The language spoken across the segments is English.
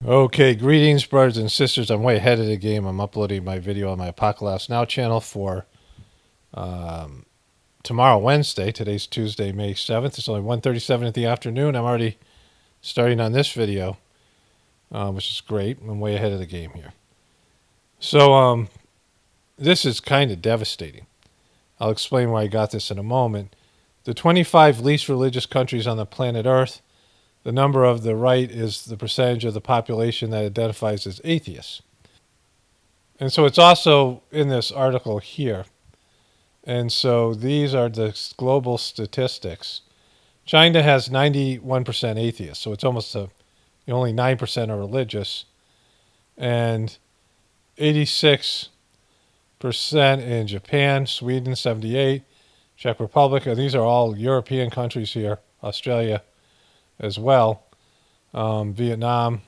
Okay, greetings, brothers and sisters. I'm way ahead of the game. I'm uploading my video on my Apocalypse Now channel for tomorrow, Wednesday. Today's Tuesday, May 7th. It's only 1:37 in the afternoon. I'm already starting on this video, which is great. I'm way ahead of the game here. So this is kind of devastating. I'll explain why I got this in a moment. The 25 least religious countries on the planet Earth, the number of the right is the percentage of the population that identifies as atheists. And so it's also in this article here. And so these are the global statistics. China has 91% atheists, so it's almost only 9% are religious, and 86% in Japan, Sweden 78%, Czech Republic, and these are all European countries here, Australia as well, Vietnam,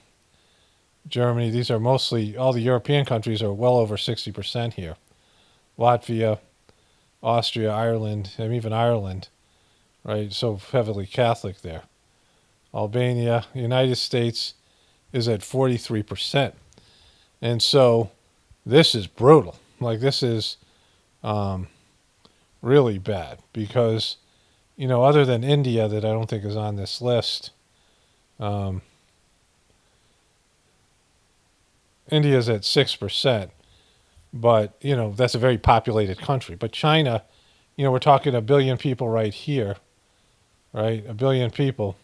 Germany. These are mostly, all the European countries are well over 60% here. Latvia, Austria, Ireland, and even Ireland, right? So heavily Catholic there. Albania, United States is at 43%. And so this is brutal. Like, this is really bad because, other than India, that I don't think is on this list, India's at 6%. But, that's a very populated country. But China, we're talking 1 billion people right here, right? 1 billion people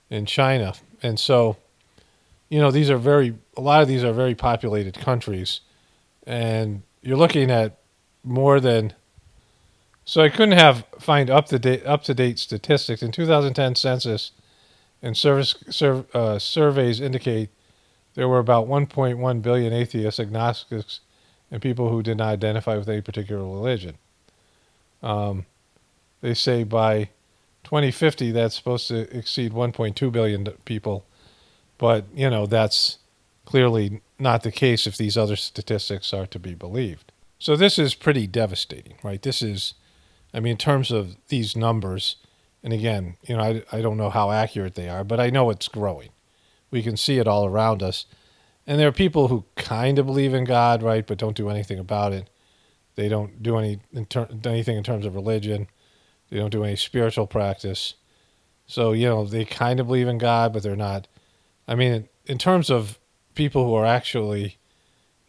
in China. And so, these are a lot of these are very populated countries. And you're looking at more than, so I couldn't find up-to-date statistics. In 2010 census and surveys indicate there were about 1.1 billion atheists, agnostics, and people who did not identify with any particular religion. They say by 2050 that's supposed to exceed 1.2 billion people, but that's clearly not the case if these other statistics are to be believed. So this is pretty devastating, right? This is, in terms of these numbers, and again, I don't know how accurate they are, but I know it's growing. We can see it all around us. And there are people who kind of believe in God, right, but don't do anything about it. They don't do anything in terms of religion. They don't do any spiritual practice. So, they kind of believe in God, but they're not. In terms of people who are actually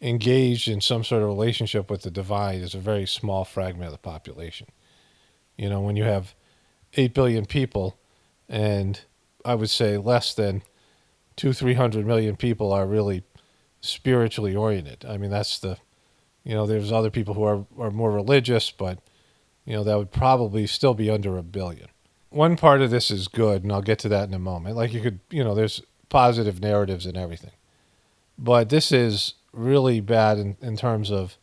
engaged in some sort of relationship with the divine, is a very small fragment of the population. When you have 8 billion people, and I would say less than 200-300 million people are really spiritually oriented. That's there's other people who are more religious, but that would probably still be under 1 billion. One part of this is good, and I'll get to that in a moment. Like, you could, there's positive narratives and everything, but this is really bad in terms of,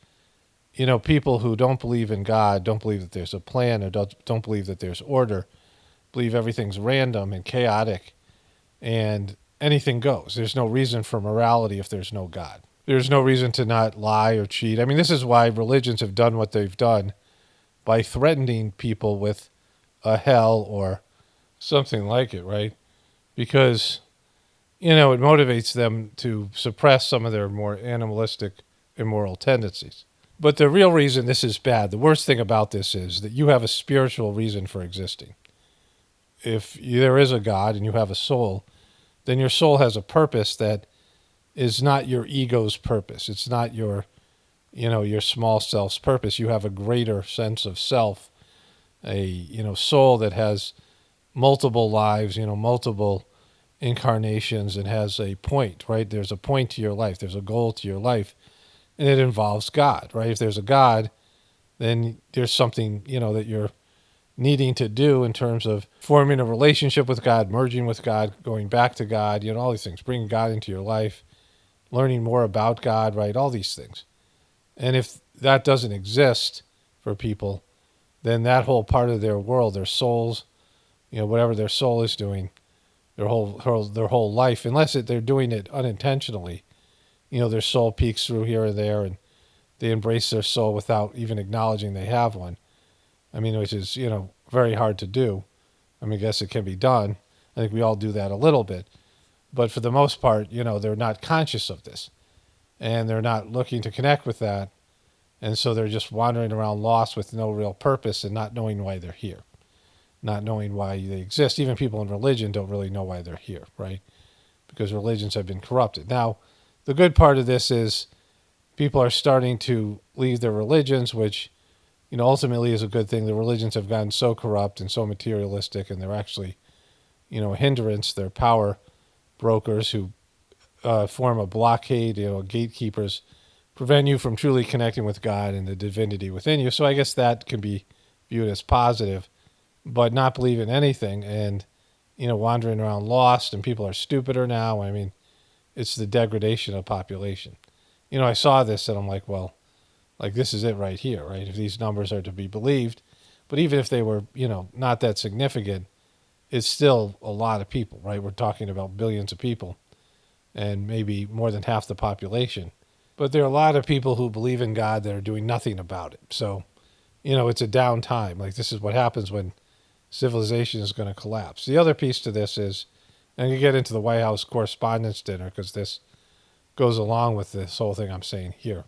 people who don't believe in God, don't believe that there's a plan, or don't believe that there's order, believe everything's random and chaotic, and anything goes. There's no reason for morality if there's no God. There's no reason to not lie or cheat. This is why religions have done what they've done, by threatening people with a hell or something like it, right? Because, it motivates them to suppress some of their more animalistic, immoral tendencies. But the real reason this is bad, the worst thing about this is that you have a spiritual reason for existing. If there is a God and you have a soul, then your soul has a purpose that is not your ego's purpose. It's not your small self's purpose. You have a greater sense of self, a, soul that has multiple lives, multiple incarnations, and has a point, right? There's a point to your life. There's a goal to your life, and it involves God, right? If there's a God, then there's something, that you're needing to do in terms of forming a relationship with God, merging with God, going back to God, all these things, bringing God into your life, learning more about God, right? All these things. And if that doesn't exist for people, then that whole part of their world, their souls, whatever their soul is doing, their whole life, unless they're doing it unintentionally, their soul peeks through here or there, and they embrace their soul without even acknowledging they have one. Which is, very hard to do. I guess it can be done. I think we all do that a little bit. But for the most part, they're not conscious of this, and they're not looking to connect with that. And so they're just wandering around lost with no real purpose and not knowing why they're here, not knowing why they exist. Even people in religion don't really know why they're here, right? Because religions have been corrupted. Now, the good part of this is people are starting to leave their religions, which, ultimately is a good thing. The religions have gotten so corrupt and so materialistic, and they're actually, a hindrance. They're power brokers who form a blockade, gatekeepers, prevent you from truly connecting with God and the divinity within you. So I guess that can be viewed as positive, but not believe in anything and, wandering around lost, and people are stupider now. I mean, it's the degradation of population. I saw this and I'm like, well, like this is it right here, right? If these numbers are to be believed, but even if they were, not that significant, it's still a lot of people, right? We're talking about billions of people and maybe more than half the population. But there are a lot of people who believe in God that are doing nothing about it. So, it's a down time. Like this is what happens when civilization is going to collapse. The other piece to this is, and you get into the White House Correspondents' Dinner because this goes along with this whole thing I'm saying here.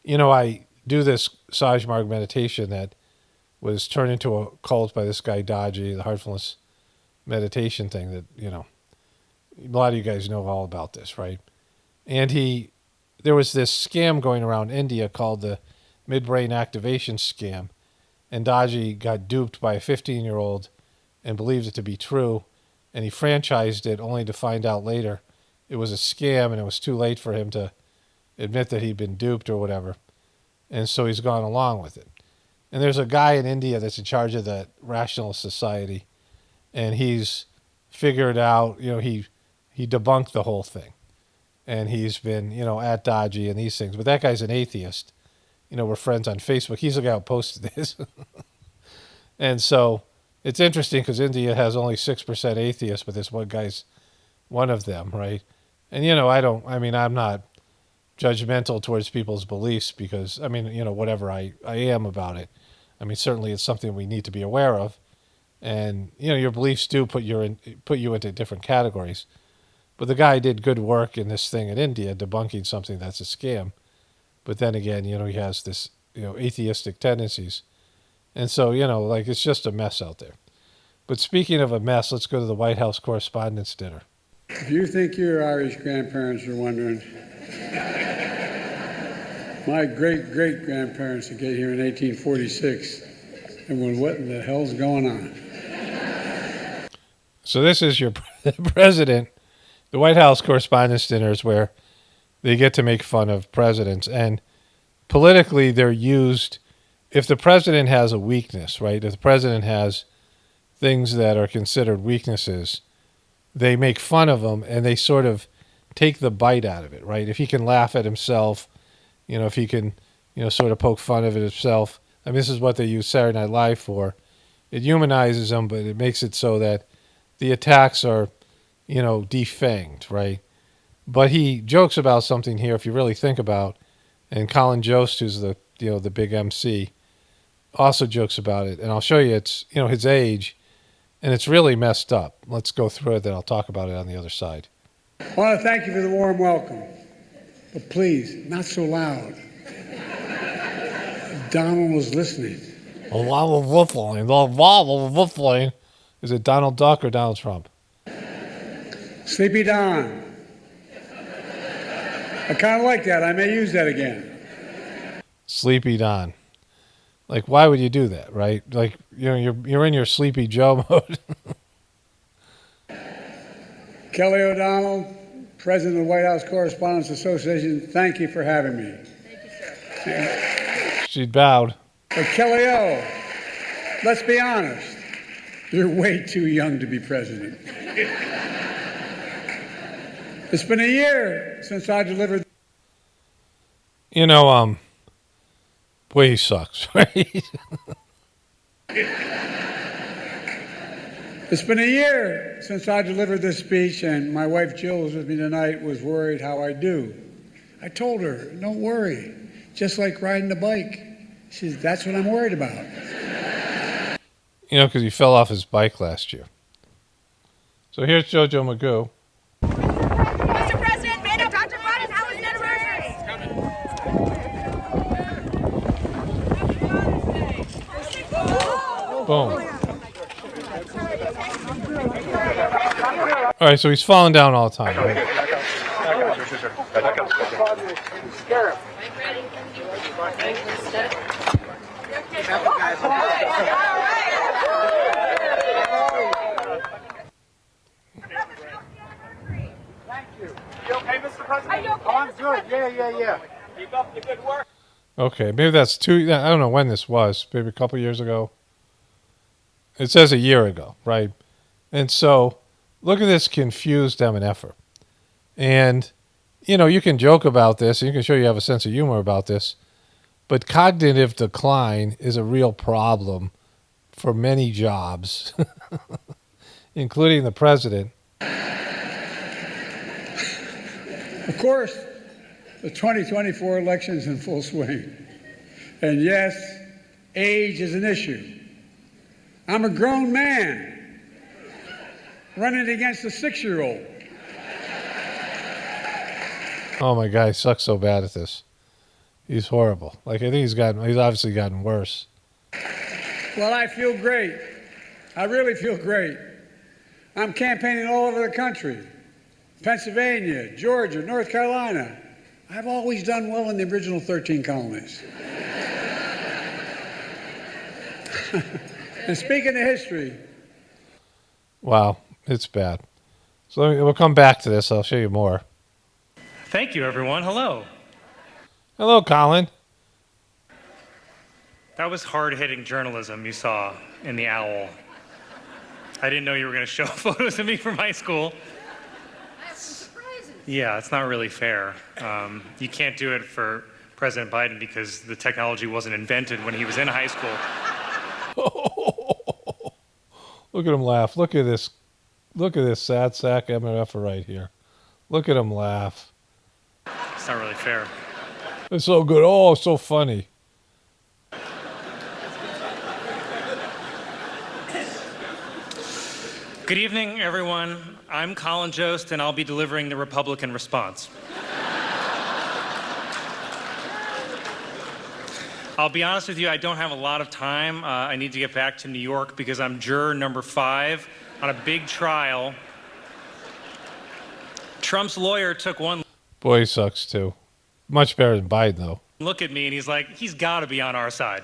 I do this Sajmarg meditation that was turned into a cult by this guy Dodgy, the heartfulness meditation thing that, a lot of you guys know all about this, right? And there was this scam going around India called the midbrain activation scam. And Dodgy got duped by a 15-year-old and believed it to be true. And he franchised it only to find out later it was a scam and it was too late for him to admit that he'd been duped or whatever. And so he's gone along with it. And there's a guy in India that's in charge of the Rationalist Society. And he's figured out, he debunked the whole thing. And he's been, at Dodgy and these things. But that guy's an atheist. We're friends on Facebook. He's the guy who posted this. And so it's interesting because India has only 6% atheists, but this one guy's one of them, right? And, I'm not judgmental towards people's beliefs because, whatever I am about it. Certainly it's something we need to be aware of. And, your beliefs do put you into different categories. But the guy did good work in this thing in India, debunking something that's a scam. But then again, he has this, atheistic tendencies. And so, it's just a mess out there. But speaking of a mess, let's go to the White House Correspondents' Dinner. If you think your Irish grandparents are wondering, my great-great-grandparents that came here in 1846 and went, what in the hell's going on? So this is your president. The White House Correspondents' Dinner is where they get to make fun of presidents. And politically, they're used, if the president has a weakness, right? If the president has things that are considered weaknesses, they make fun of him and they sort of take the bite out of it, right? If he can laugh at himself, if he can, sort of poke fun of it himself. This is what they use Saturday Night Live for. It humanizes him, but it makes it so that the attacks are, defanged, right? But he jokes about something here, if you really think about, and Colin Jost, who's the big MC, also jokes about it. And I'll show you, it's, his age, and it's really messed up. Let's go through it, then I'll talk about it on the other side. I want to thank you for the warm welcome, but please, not so loud. Donald was listening. A lot of waffling. Is it Donald Duck or Donald Trump? Sleepy Don. I kind of like that. I may use that again. Sleepy Don. Like, why would you do that, right? Like, you're in your Sleepy Joe mode. Kelly O'Donnell, President of the White House Correspondents Association, thank you for having me. Thank you, sir. She bowed. But Kelly O, let's be honest. You're way too young to be president. It's been a year since I delivered. Boy, he sucks, right? It's been a year since I delivered this speech, and my wife Jill was with me tonight, was worried how I do. I told her, don't worry, just like riding a bike. She says, that's what I'm worried about. Because he fell off his bike last year. So here's JoJo Magoo. Boom. All right, so he's falling down all the time, right? You okay, Mr. President? Oh, I'm good. Yeah. Keep up the good work. Okay, maybe that's I don't know when this was, maybe a couple years ago. It says a year ago, right? And so look at this confused MNFer. And, you can joke about this, and you can show you have a sense of humor about this, but cognitive decline is a real problem for many jobs, including the president. Of course, the 2024 election is in full swing. And yes, age is an issue. I'm a grown man running against a 6-year-old. Oh my God, he sucks so bad at this. He's horrible. Like, I think he's obviously gotten worse. Well, I feel great. I really feel great. I'm campaigning all over the country. Pennsylvania, Georgia, North Carolina. I've always done well in the original 13 colonies. And speaking of history. Wow, it's bad. So we'll come back to this. I'll show you more. Thank you, everyone. Hello. Hello, Colin. That was hard-hitting journalism you saw in The Owl. I didn't know you were going to show photos of me from high school. I have some surprises. Yeah, it's not really fair. You can't do it for President Biden because the technology wasn't invented when he was in high school. Look at him laugh. Look at this. Look at this sad sack MFer right here. Look at him laugh. It's not really fair. It's so good. Oh, so funny. Good evening, everyone. I'm Colin Jost, and I'll be delivering the Republican response. I'll be honest with you, I don't have a lot of time. I need to get back to New York because I'm juror number 5 on a big trial. Trump's lawyer took one Boy, he sucks too. Much better than Biden, though. look at me and he's like, he's got to be on our side.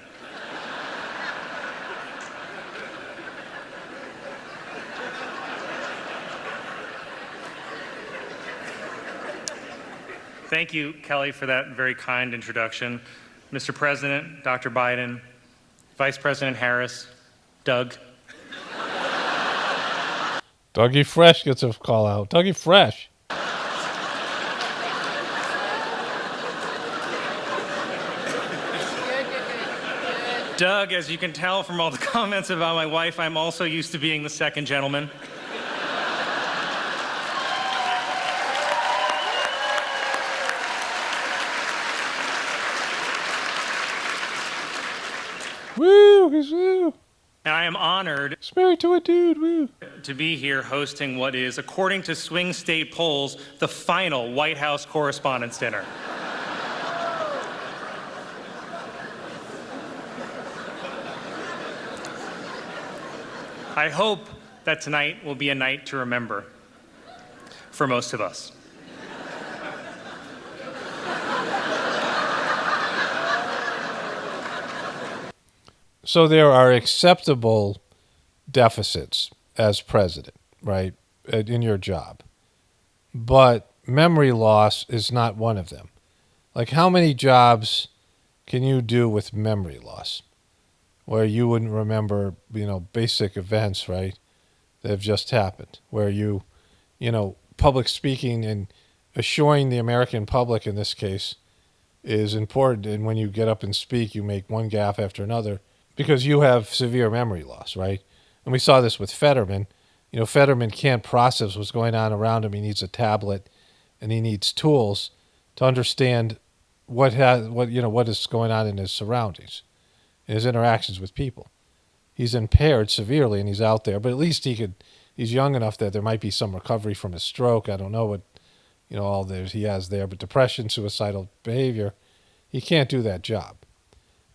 Thank you, Kelly, for that very kind introduction. Mr. President, Dr. Biden, Vice President Harris, Doug. Dougie Fresh gets a call out. Dougie Fresh. Doug, as you can tell from all the comments about my wife, I'm also used to being the second gentleman. Woo, he's woo. And I am honored He's married to a dude, woo. to be here hosting what is, according to swing state polls, the final White House Correspondents' Dinner. I hope that tonight will be a night to remember for most of us. So there are acceptable deficits as president, right, in your job. But memory loss is not one of them. Like, how many jobs can you do with memory loss where you wouldn't remember, basic events, right, that have just happened, where public speaking and assuring the American public in this case is important. And when you get up and speak, you make one gaffe after another because you have severe memory loss, right? And we saw this with Fetterman. Fetterman can't process what's going on around him. He needs a tablet and he needs tools to understand what is going on in his surroundings, in his interactions with people. He's impaired severely and he's out there, but at least he's young enough that there might be some recovery from his stroke. I don't know what, all he has there, but depression, suicidal behavior, he can't do that job.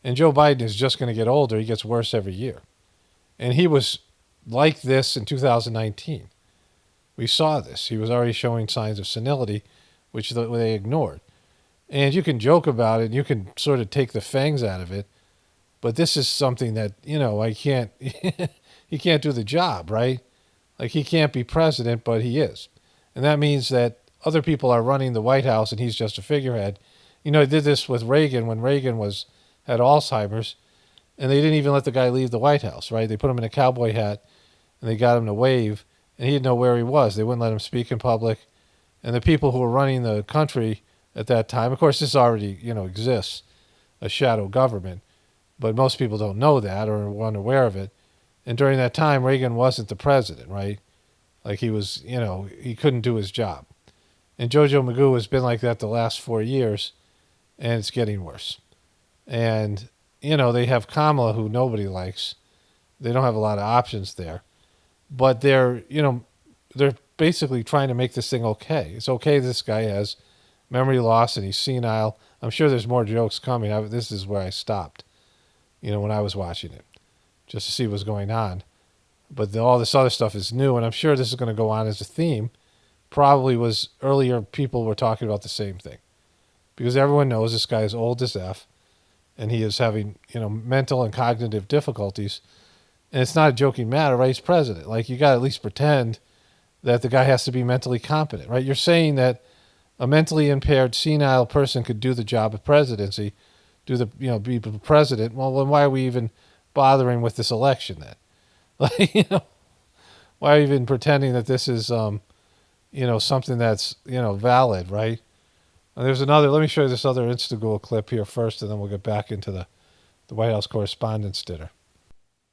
And Joe Biden is just going to get older. He gets worse every year. And he was like this in 2019. We saw this. He was already showing signs of senility, which they ignored. And you can joke about it, and you can sort of take the fangs out of it, but this is something that, I can't, he can't do the job, right? Like, he can't be president, but he is. And that means that other people are running the White House, and he's just a figurehead. He did this with Reagan when Reagan had Alzheimer's, and they didn't even let the guy leave the White House, right? They put him in a cowboy hat, and they got him to wave, and he didn't know where he was. They wouldn't let him speak in public. And the people who were running the country at that time, of course, this already, exists, a shadow government, but most people don't know that or are unaware of it. And during that time, Reagan wasn't the president, right? Like, he was, he couldn't do his job. And Jojo Magoo has been like that the last 4 years, and it's getting worse. And, they have Kamala, who nobody likes. They don't have a lot of options there. But they're basically trying to make this thing okay. It's okay this guy has memory loss and he's senile. I'm sure there's more jokes coming. This is where I stopped, when I was watching it, just to see what's going on. But all this other stuff is new, and I'm sure this is going to go on as a theme. Probably was earlier people were talking about the same thing. Because everyone knows this guy is old as F, and he is having, mental and cognitive difficulties. And it's not a joking matter, right? He's president. Like, you got to at least pretend that the guy has to be mentally competent, right? You're saying that a mentally impaired, senile person could do the job of presidency, be president. Well, then why are we even bothering with this election then? Like, why are we even pretending that this is, something that's, valid, right? And there's another, let me show you this other Instagram clip here first, and then we'll get back into the White House Correspondents' Dinner.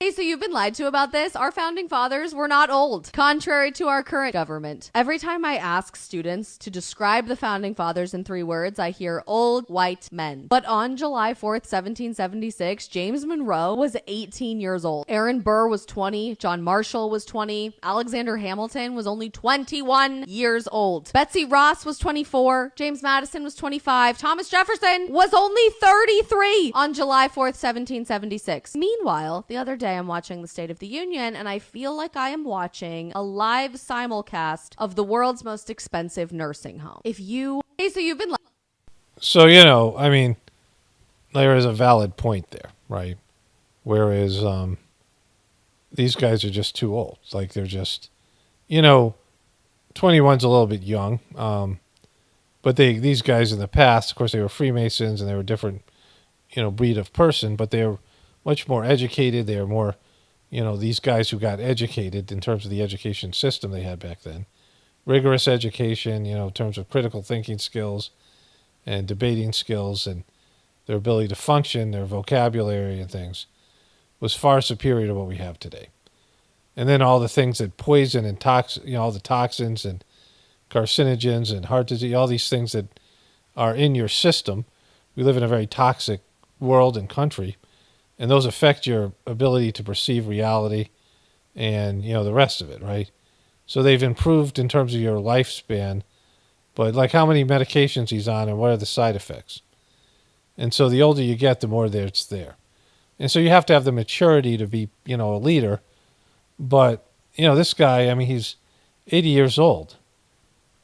Hey, so you've been lied to about this? Our founding fathers were not old, contrary to our current government. Every time I ask students to describe the founding fathers in 3 words, I hear old white men. But on July 4th, 1776, James Monroe was 18 years old. Aaron Burr was 20. John Marshall was 20. Alexander Hamilton was only 21 years old. Betsy Ross was 24. James Madison was 25. Thomas Jefferson was only 33 on July 4th, 1776. Meanwhile, the other day, I'm watching the State of the Union, and I feel like I am watching a live simulcast of the world's most expensive nursing home. So, there is a valid point there, right? Whereas these guys are just too old. It's like they're just, 21's a little bit young. But these guys in the past, of course, they were Freemasons and they were a different, breed of person, but they were much more educated. They are more, these guys who got educated in terms of the education system they had back then. Rigorous education, in terms of critical thinking skills and debating skills and their ability to function, their vocabulary and things was far superior to what we have today. And then all the things that poison and all the toxins and carcinogens and heart disease, all these things that are in your system. We live in a very toxic world and country. And those affect your ability to perceive reality and, the rest of it, right? So they've improved in terms of your lifespan. But, like, how many medications he's on and what are the side effects? And so the older you get, the more it's there. And so you have to have the maturity to be, a leader. But, this guy, he's 80 years old,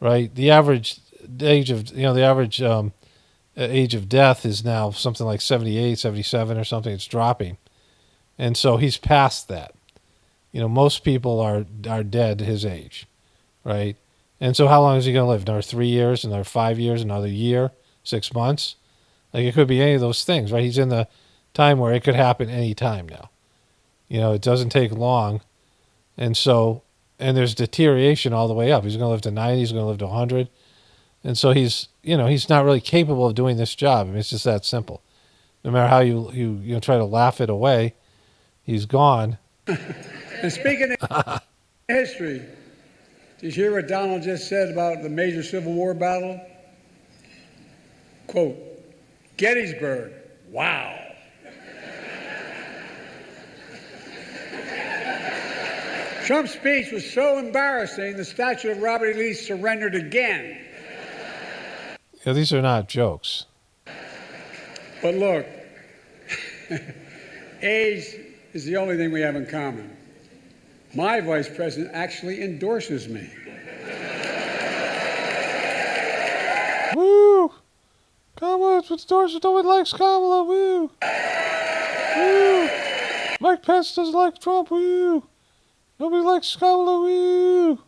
right? The average age of, age of death is now something like 78, 77 or something. It's dropping. And so he's past that. Most people are dead his age, right? And so how long is he going to live? Another 3 years, another 5 years, another year, 6 months? Like, it could be any of those things, right? He's in the time where it could happen any time now. It doesn't take long. And so, and there's deterioration all the way up. He's going to live to 90, he's going to live to 100. And so he's not really capable of doing this job. it's just that simple. No matter how you try to laugh it away, he's gone. And speaking of history, did you hear what Donald just said about the major Civil War battle? Quote, Gettysburg, wow. Trump's speech was so embarrassing, the statue of Robert E. Lee surrendered again. These are not jokes. But look, age is the only thing we have in common. My vice president actually endorses me. Woo! Kamala endorses. No one likes Kamala. Woo! Woo! Mike Pence doesn't like Trump. Woo! Nobody likes Kamala. Woo!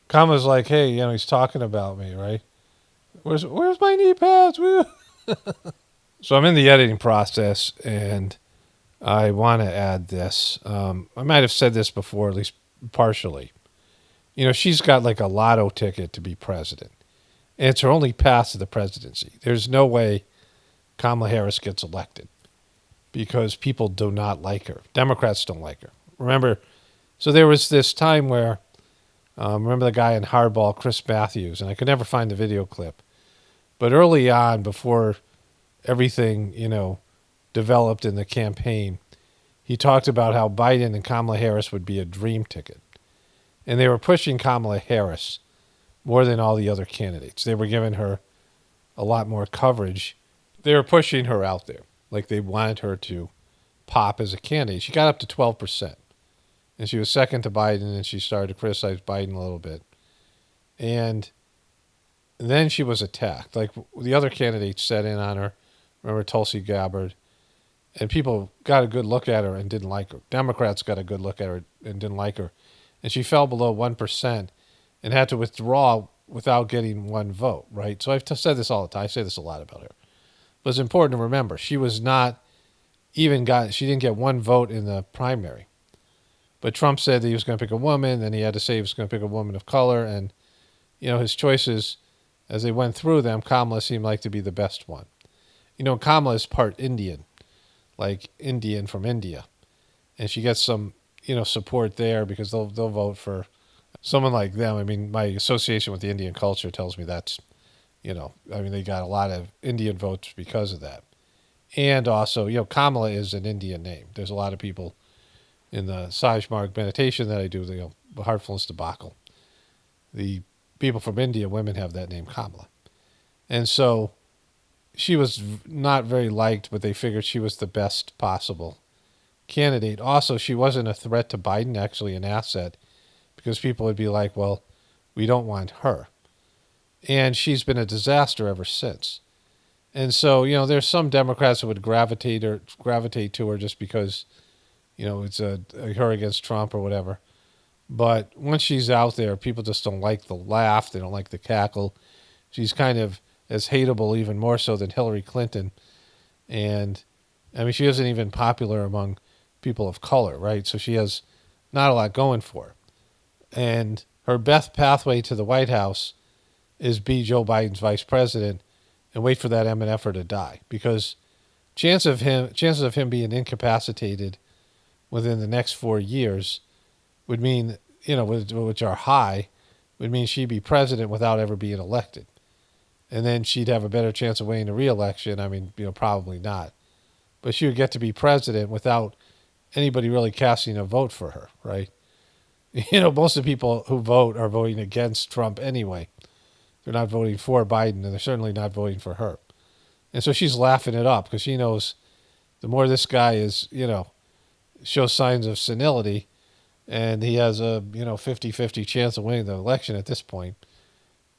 Kamala's like, hey, he's talking about me, right? Where's my knee pads? Woo! So I'm in the editing process, and I want to add this. I might have said this before, at least partially. She's got like a lotto ticket to be president. And it's her only path to the presidency. There's no way Kamala Harris gets elected because people do not like her. Democrats don't like her. Remember, so there was this time where, remember the guy in Hardball, Chris Matthews, and I could never find the video clip. But early on, before everything, developed in the campaign, he talked about how Biden and Kamala Harris would be a dream ticket. And they were pushing Kamala Harris more than all the other candidates. They were giving her a lot more coverage. They were pushing her out there. Like they wanted her to pop as a candidate. She got up to 12%. And she was second to Biden, and she started to criticize Biden a little bit. And then she was attacked. Like the other candidates set in on her. Remember Tulsi Gabbard? And people got a good look at her and didn't like her. Democrats got a good look at her and didn't like her. And she fell below 1% and had to withdraw without getting one vote, right? So I've said this all the time. I say this a lot about her. But it's important to remember, she didn't get one vote in the primary. But Trump said that he was going to pick a woman, then he had to say he was going to pick a woman of color. And, his choices, as they went through them, Kamala seemed like to be the best one. Kamala is part Indian, like Indian from India. And she gets some, support there because they'll vote for someone like them. I mean, my association with the Indian culture tells me that's, they got a lot of Indian votes because of that. And also, Kamala is an Indian name. There's a lot of people in the Sajmarg meditation that I do, the Heartfulness debacle. The people from India, women have that name, Kamala. And so she was not very liked, but they figured she was the best possible candidate. Also, she wasn't a threat to Biden, actually an asset, because people would be like, well, we don't want her. And she's been a disaster ever since. And so, there's some Democrats that would gravitate to her just because, it's a her against Trump or whatever. But once she's out there, people just don't like the laugh. They don't like the cackle. She's kind of as hateable, even more so than Hillary Clinton. And, she isn't even popular among people of color, right? So she has not a lot going for her. And her best pathway to the White House is be Joe Biden's vice president and wait for that MNFer to die. Because chances of him being incapacitated within the next 4 years would mean, which are high, would mean she'd be president without ever being elected. And then she'd have a better chance of winning a re-election. Probably not. But she would get to be president without anybody really casting a vote for her, right? Most of the people who vote are voting against Trump anyway. They're not voting for Biden, and they're certainly not voting for her. And so she's laughing it up because she knows the more this guy is, shows signs of senility, and he has a, 50-50 chance of winning the election at this point,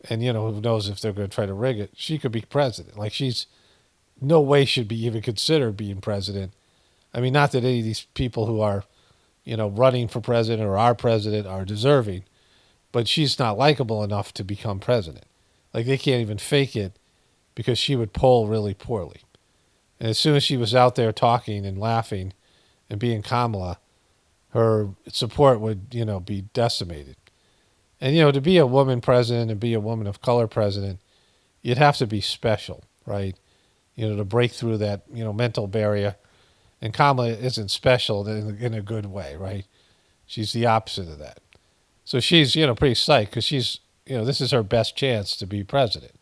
and, who knows if they're going to try to rig it, she could be president. Like, she's no way should be even considered being president. Not that any of these people who are, running for president or are president are deserving, but she's not likable enough to become president. Like, they can't even fake it because she would poll really poorly. And as soon as she was out there talking and laughing and being Kamala, her support would, be decimated. And, to be a woman president and be a woman of color president, you'd have to be special, right? To break through that, mental barrier. And Kamala isn't special in a good way, right? She's the opposite of that. So she's, pretty psyched because she's, this is her best chance to be president.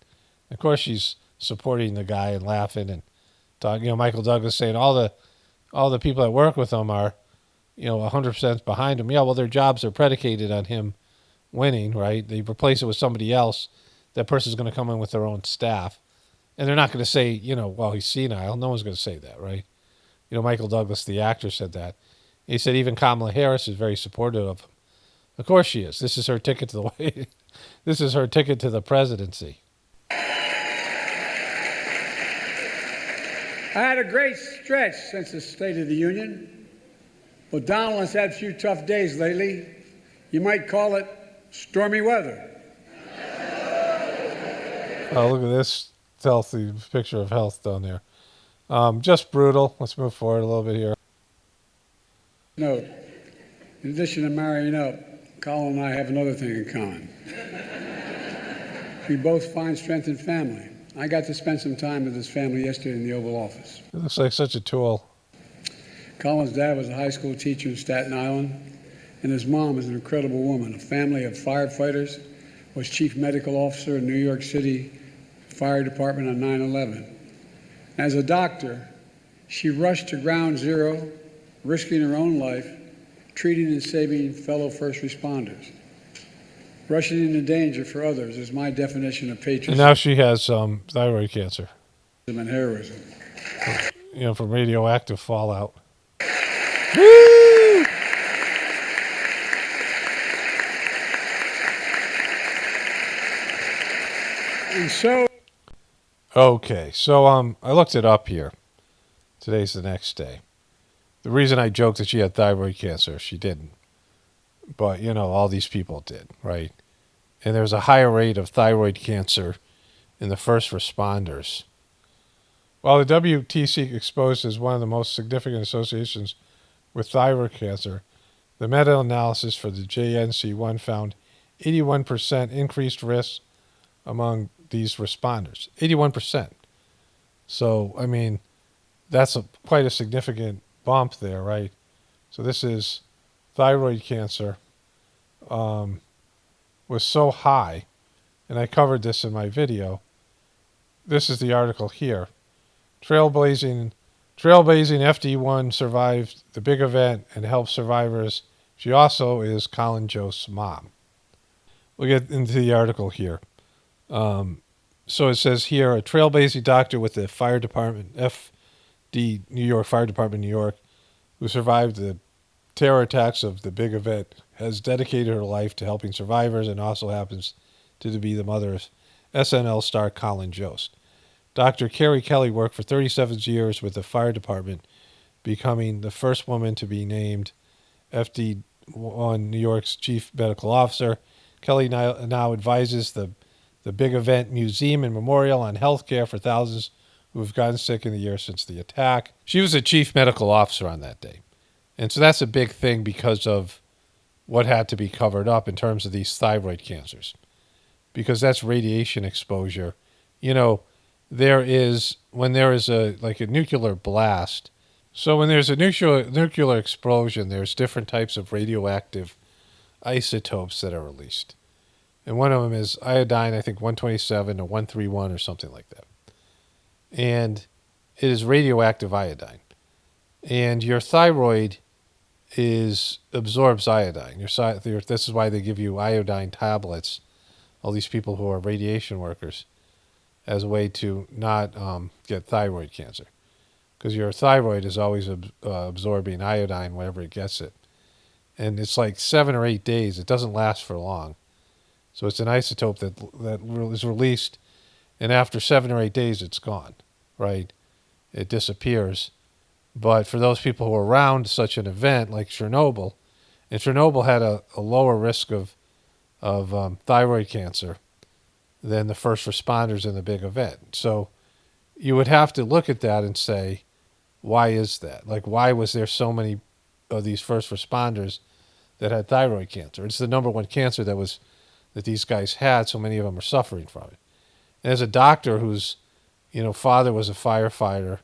Of course, she's supporting the guy and laughing and talking. Michael Douglas saying all the people that work with him are, 100% behind him. Yeah, well, their jobs are predicated on him winning, right? They replace it with somebody else. That person's going to come in with their own staff. And they're not going to say, well, he's senile. No one's going to say that, right? Michael Douglas, the actor, said that. He said even Kamala Harris is very supportive of him. Of course she is. This is her ticket to the way. This is her ticket to the presidency. I had a great stretch since the State of the Union, but Donald has had a few tough days lately. You might call it stormy weather. Oh, look at this healthy picture of health down there. Just brutal. Let's move forward a little bit here. Note, in addition to marrying up, Colin and I have another thing in common. We both find strength in family. I got to spend some time with his family yesterday in the Oval Office. It looks like such a tool. Colin's dad was a high school teacher in Staten Island, and his mom is an incredible woman, a family of firefighters, was chief medical officer in New York City Fire Department on 9/11. As a doctor, she rushed to ground zero, risking her own life, treating and saving fellow first responders. Rushing into danger for others is my definition of And patriotism now she has thyroid cancer, and heroism. from radioactive fallout. Woo! And so, Okay, so I looked it up here. Today's the next day. The reason I joked that she had thyroid cancer, she didn't. But, all these people did, right? And there's a higher rate of thyroid cancer in the first responders. While the WTC exposed as one of the most significant associations with thyroid cancer, the meta-analysis for the JNC1 found 81% increased risk among these responders. 81%. So, that's quite a significant bump there, right? So this is thyroid cancer was so high, and I covered this in my video. This is the article here. Trailblazing FD1 survived the big event and helped survivors. She also is Colin Jost's mom. We'll get into the article here. So it says here, a trailblazing doctor with the fire department, FD New York Fire Department, New York, who survived the terror attacks of the big event, has dedicated her life to helping survivors and also happens to be the mother of SNL star Colin Jost. Dr. Carrie Kelly worked for 37 years with the fire department, becoming the first woman to be named FD1 New York's chief medical officer. Kelly now advises the Big Event Museum and Memorial on health care for thousands who have gotten sick in the years since the attack. She was the chief medical officer on that day. And so that's a big thing because of what had to be covered up in terms of these thyroid cancers. Because that's radiation exposure. When there is a nuclear blast. So when there's a nuclear explosion, there's different types of radioactive isotopes that are released. And one of them is iodine, I think 127 or 131 or something like that. And it is radioactive iodine. And your thyroid absorbs iodine. This is why they give you iodine tablets, all these people who are radiation workers, as a way to not get thyroid cancer. Because your thyroid is always absorbing iodine whenever it gets it. And it's like 7 or 8 days. It doesn't last for long. So it's an isotope that is released, and after 7 or 8 days, it's gone, right? It disappears. But for those people who are around such an event like Chernobyl, and Chernobyl had a lower risk of thyroid cancer than the first responders in the big event. So you would have to look at that and say, why is that? Why was there so many of these first responders that had thyroid cancer? It's the number one cancer that these guys had, so many of them are suffering from it. And as a doctor whose, father was a firefighter,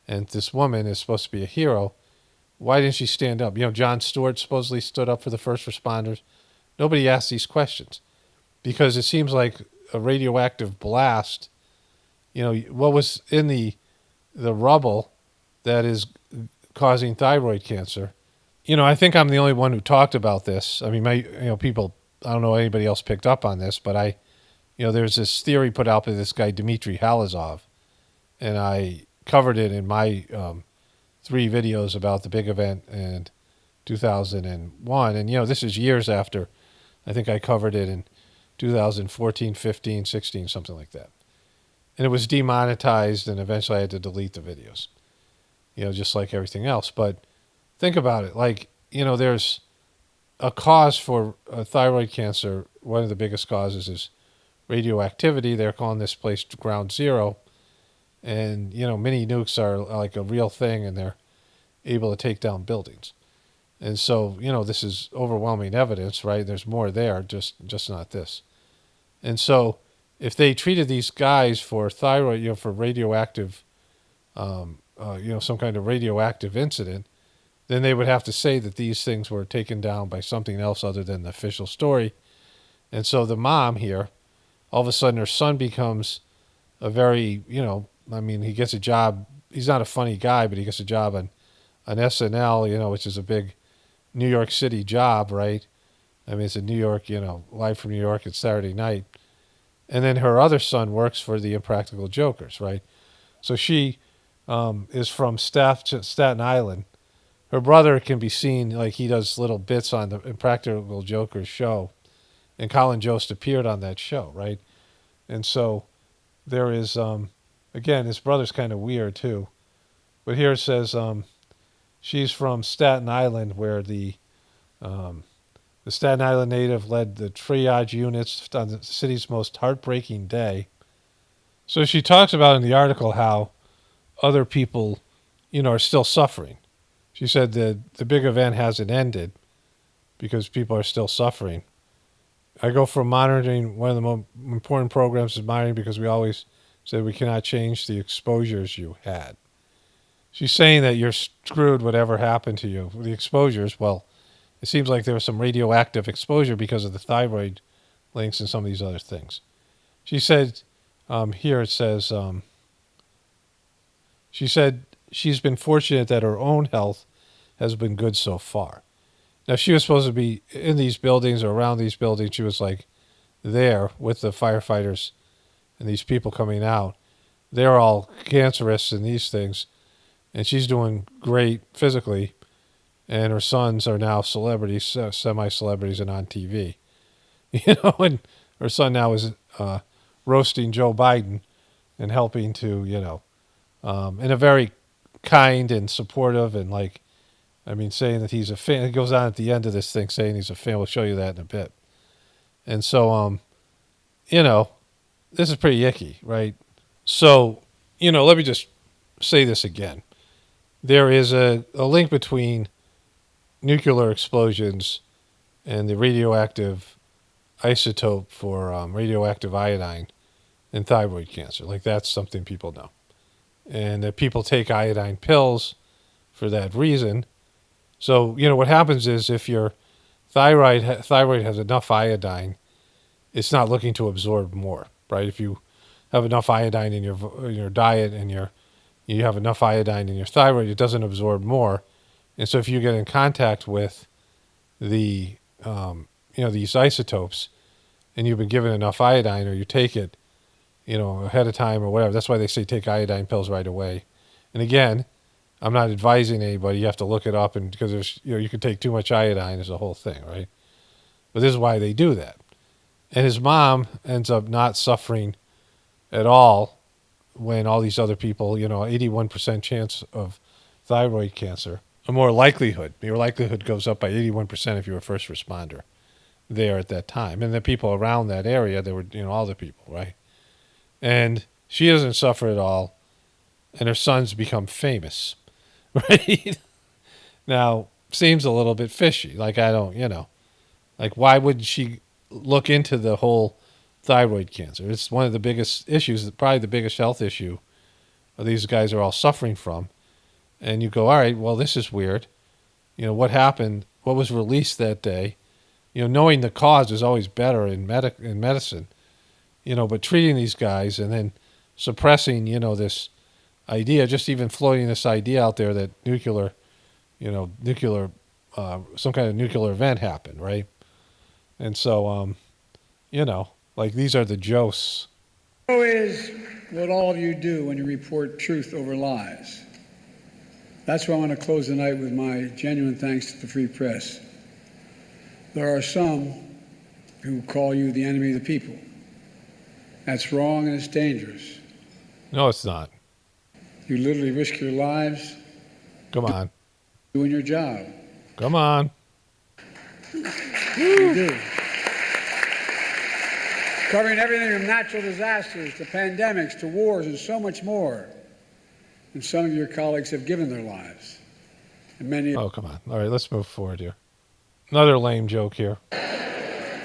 and this woman is supposed to be a hero, why didn't she stand up? Jon Stewart supposedly stood up for the first responders. Nobody asked these questions because it seems like a radioactive blast, what was in the rubble that is causing thyroid cancer. I think I'm the only one who talked about this. People, I don't know anybody else picked up on this, but there's this theory put out by this guy, Dmitry Halazov, and I covered it in my 3 videos about the big event and 2001. And, this is years after. I think I covered it in 2014, 15, 16, something like that. And it was demonetized, and eventually I had to delete the videos, just like everything else. But think about it. Like, there's a cause for thyroid cancer. One of the biggest causes is radioactivity. They're calling this place ground zero. And, mini nukes are like a real thing, and they're able to take down buildings. And so, this is overwhelming evidence, right? There's more there, just not this. And so if they treated these guys for thyroid, for radioactive, some kind of radioactive incident, then they would have to say that these things were taken down by something else other than the official story. And so the mom here, all of a sudden her son becomes a very, he gets a job. He's not a funny guy, but he gets a job on SNL, which is a big New York City job, right? It's in New York, live from New York. It's Saturday night. And then her other son works for the Impractical Jokers, right? So she is from Staten Island. Her brother can be seen, like he does little bits on the Impractical Jokers show. And Colin Jost appeared on that show, right? And so there is, again, his brother's kind of weird too. But here it says she's from Staten Island, where the Staten Island native led the triage units on the city's most heartbreaking day. So she talks about in the article how other people, are still suffering. She said that the big event hasn't ended because people are still suffering. I go from monitoring, one of the most important programs is monitoring, because we always said we cannot change the exposures you had. She's saying that you're screwed whatever happened to you. The exposures, well, it seems like there was some radioactive exposure because of the thyroid links and some of these other things. She said, here it says, she said she's been fortunate that her own health has been good so far. Now, she was supposed to be in these buildings or around these buildings. She was like there with the firefighters and these people coming out. They're all cancerous and these things. And she's doing great physically. And her sons are now celebrities, semi-celebrities, and on TV. And her son now is roasting Joe Biden and helping to, in a very kind and supportive and saying that he's a fan. It goes on at the end of this thing saying he's a fan. We'll show you that in a bit. And so, this is pretty icky, right? So, let me just say this again. There is a link between nuclear explosions and the radioactive isotope for radioactive iodine and thyroid cancer. Like, that's something people know. And that people take iodine pills for that reason. So, what happens is if your thyroid has enough iodine, it's not looking to absorb more, right? If you have enough iodine in your diet and you have enough iodine in your thyroid, it doesn't absorb more. And so if you get in contact with the, these isotopes and you've been given enough iodine, or you take it, ahead of time or whatever, that's why they say take iodine pills right away. And again, I'm not advising anybody. You have to look it up, and because there's, you can take too much iodine is a whole thing, right? But this is why they do that. And his mom ends up not suffering at all when all these other people, 81% chance of thyroid cancer, your likelihood goes up by 81% if you're a first responder there at that time. And the people around that area, they were, all the people, right? And she doesn't suffer at all, and her sons become famous, right? Now, seems a little bit fishy. Like, I don't, why would she look into the whole thyroid cancer? It's one of the biggest issues, probably the biggest health issue these guys are all suffering from. And you go, all right, well, this is weird. What happened? What was released that day? Knowing the cause is always better in medicine. But treating these guys and then suppressing, this idea, just even floating this idea out there that nuclear, some kind of nuclear event happened, right? And so, these are the Joes. Is what all of you do when you report truth over lies. That's why I want to close the night with my genuine thanks to the free press. There are some who call you the enemy of the people. That's wrong and it's dangerous. No, it's not. You literally risk your lives Come on. doing your job. Come on. You do. Covering everything from natural disasters to pandemics to wars and so much more. And some of your colleagues have given their lives. And many. Oh, come on. All right, let's move forward here. Another lame joke here.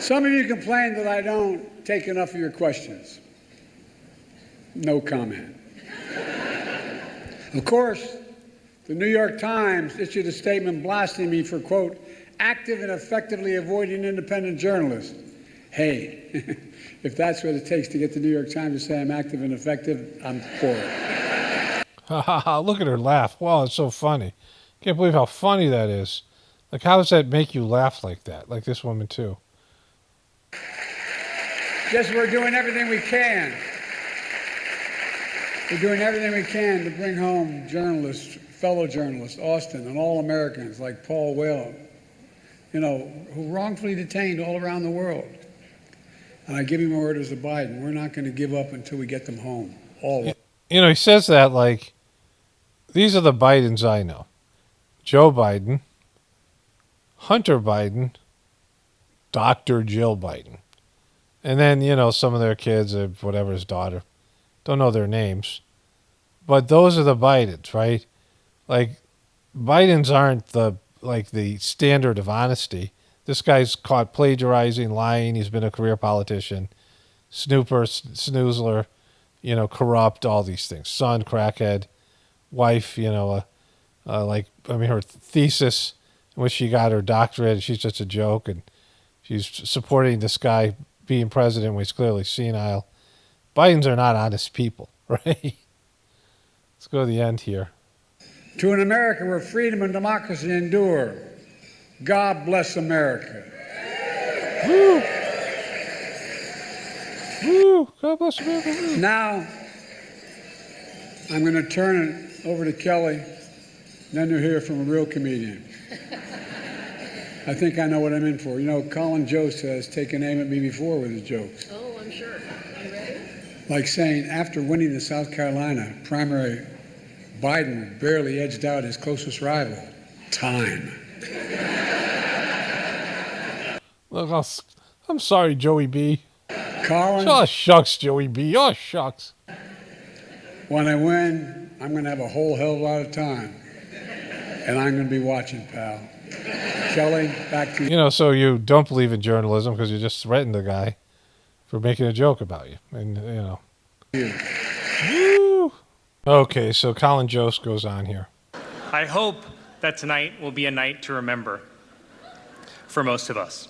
Some of you complain that I don't take enough of your questions. No comment. Of course, the New York Times issued a statement blasting me for, quote, active and effectively avoiding independent journalists. Hey, if that's what it takes to get the New York Times to say I'm active and effective, I'm for it. Ha ha ha, look at her laugh. Wow, it's so funny. Can't believe how funny that is. Like, how does that make you laugh like that? Like this woman, too. Just we're doing everything we can. We're doing everything we can to bring home journalists, fellow journalists, Austin, and all Americans like Paul Whelan, you know, who wrongfully detained all around the world. And I give you my orders to Biden. We're not going to give up until we get them home. All of them. You know, he says that like, these are the Bidens I know. Joe Biden, Hunter Biden, Dr. Jill Biden. And then, you know, some of their kids, or whatever, his daughter. Don't know their names. But those are the Bidens, right? Like, Bidens aren't the standard of honesty. This guy's caught plagiarizing, lying. He's been a career politician. Snooper, snoozler, you know, corrupt, all these things. Son, crackhead. Wife, you know, her thesis in which she got her doctorate, she's just a joke. And she's supporting this guy being president when he's clearly senile. Bidens are not honest people, right? Let's go to the end here. To an America where freedom and democracy endure. God bless America. Woo! Woo! God bless America. Woo. Now, I'm going to turn it over to Kelly, then you'll hear from a real comedian. I think I know what I'm in for. You know, Colin Jost has taken aim at me before with his jokes. Oh, I'm sure. You ready? Like saying, after winning the South Carolina primary, Biden barely edged out his closest rival. Time. Look, I'm sorry, Joey B. Colin, Oh, shucks, Joey B. Oh, shucks. when I win, I'm going to have a whole hell of a lot of time. And I'm going to be watching, pal. Kelly, back to you. You know, so you don't believe in journalism because you just threatened the guy for making a joke about you. And, you know. Woo! Okay, so Colin Jost goes on here. I hope that tonight will be a night to remember for most of us.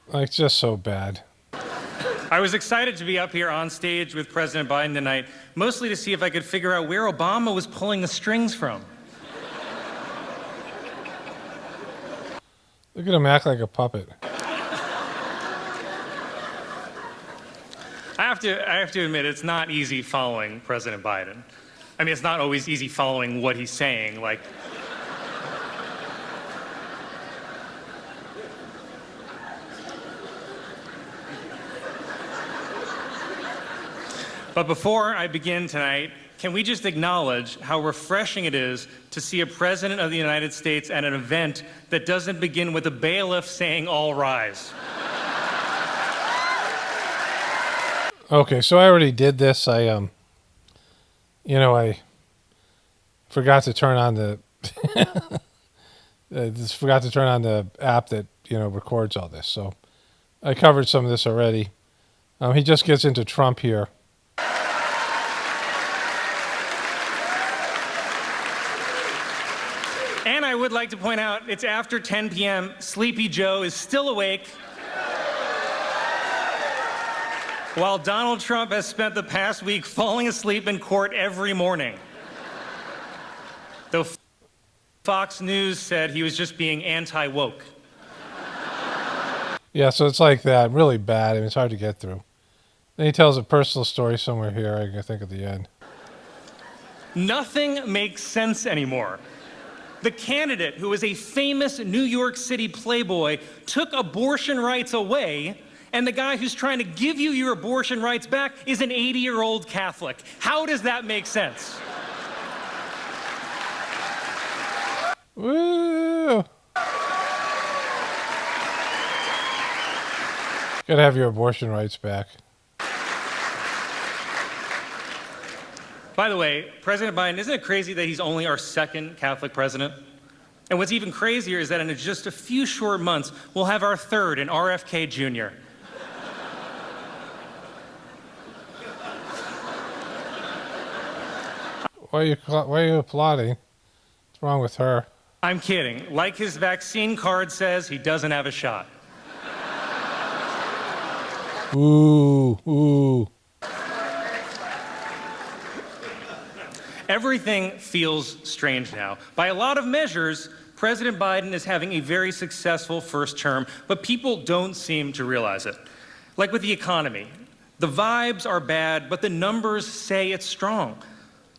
Like, just so bad. I was excited to be up here on stage with President Biden tonight, mostly to see if I could figure out where Obama was pulling the strings from. Look at him act like a puppet. I have to admit, it's not easy following President Biden. I mean, it's not always easy following what he's saying, like... But before I begin tonight, can we just acknowledge how refreshing it is to see a president of the United States at an event that doesn't begin with a bailiff saying, "All rise." Okay, so I already did this. I forgot to turn on the just forgot to turn on the app that, you know, records all this. So I covered some of this already. He just gets into Trump here. And I would like to point out, it's after 10 p.m. Sleepy Joe is still awake, while Donald Trump has spent the past week falling asleep in court every morning. Though Fox News said he was just being anti-woke. Yeah, so it's like that. Really bad. I mean, it's hard to get through. Then he tells a personal story somewhere here, I think, at the end. Nothing makes sense anymore. The candidate, who is a famous New York City playboy, took abortion rights away, and the guy who's trying to give you your abortion rights back is an 80-year-old Catholic. How does that make sense? Woo! Gotta have your abortion rights back. By the way, President Biden, isn't it crazy that he's only our second Catholic president? And what's even crazier is that in just a few short months, we'll have our third in RFK Jr. Why are you applauding? What's wrong with her? I'm kidding. Like his vaccine card says, he doesn't have a shot. Ooh, ooh. Everything feels strange now. By a lot of measures, President Biden is having a very successful first term, but people don't seem to realize it. Like with the economy, the vibes are bad, but the numbers say it's strong.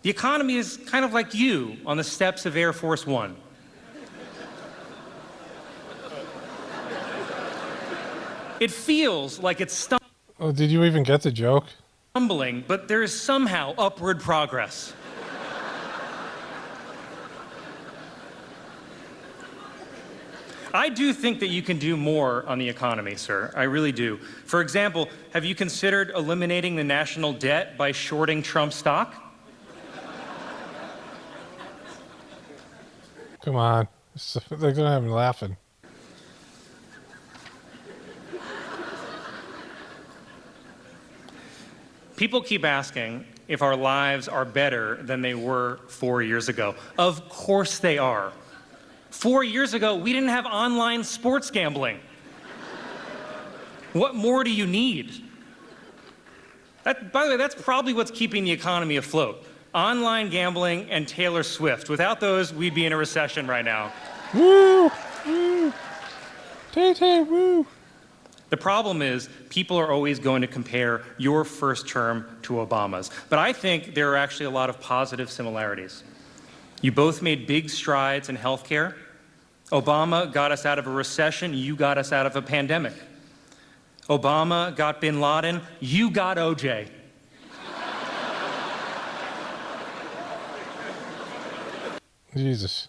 The economy is kind of like you on the steps of Air Force One. It feels like it's Oh, did you even get the joke? stumbling, but there is somehow upward progress. I do think that you can do more on the economy, sir. I really do. For example, have you considered eliminating the national debt by shorting Trump stock? Come on. They're gonna have me laughing. People keep asking if our lives are better than they were 4 years ago. Of course they are. 4 years ago, we didn't have online sports gambling. What more do you need? By the way, that's probably what's keeping the economy afloat. Online gambling and Taylor Swift. Without those, we'd be in a recession right now. Woo! Woo! Tay-tay, woo! The problem is, people are always going to compare your first term to Obama's. But I think there are actually a lot of positive similarities. You both made big strides in healthcare. Obama got us out of a recession. You got us out of a pandemic. Obama got bin Laden. You got OJ. Jesus.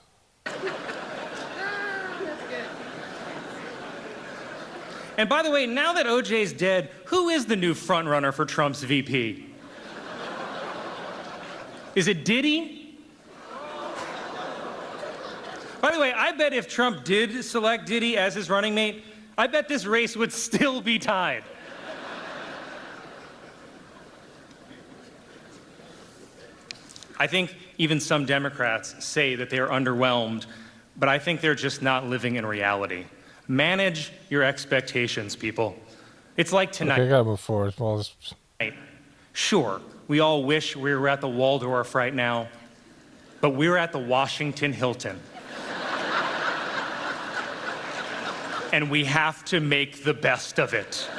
And by the way, now that OJ's dead, who is the new frontrunner for Trump's VP? Is it Diddy? By the way, I bet if Trump did select Diddy as his running mate, I bet this race would still be tied. I think even some Democrats say that they are underwhelmed, but I think they're just not living in reality. Manage your expectations, people. It's like tonight. Okay, I gotta move forward. Well, Sure, we all wish we were at the Waldorf right now, but we're at the Washington Hilton. And we have to make the best of it.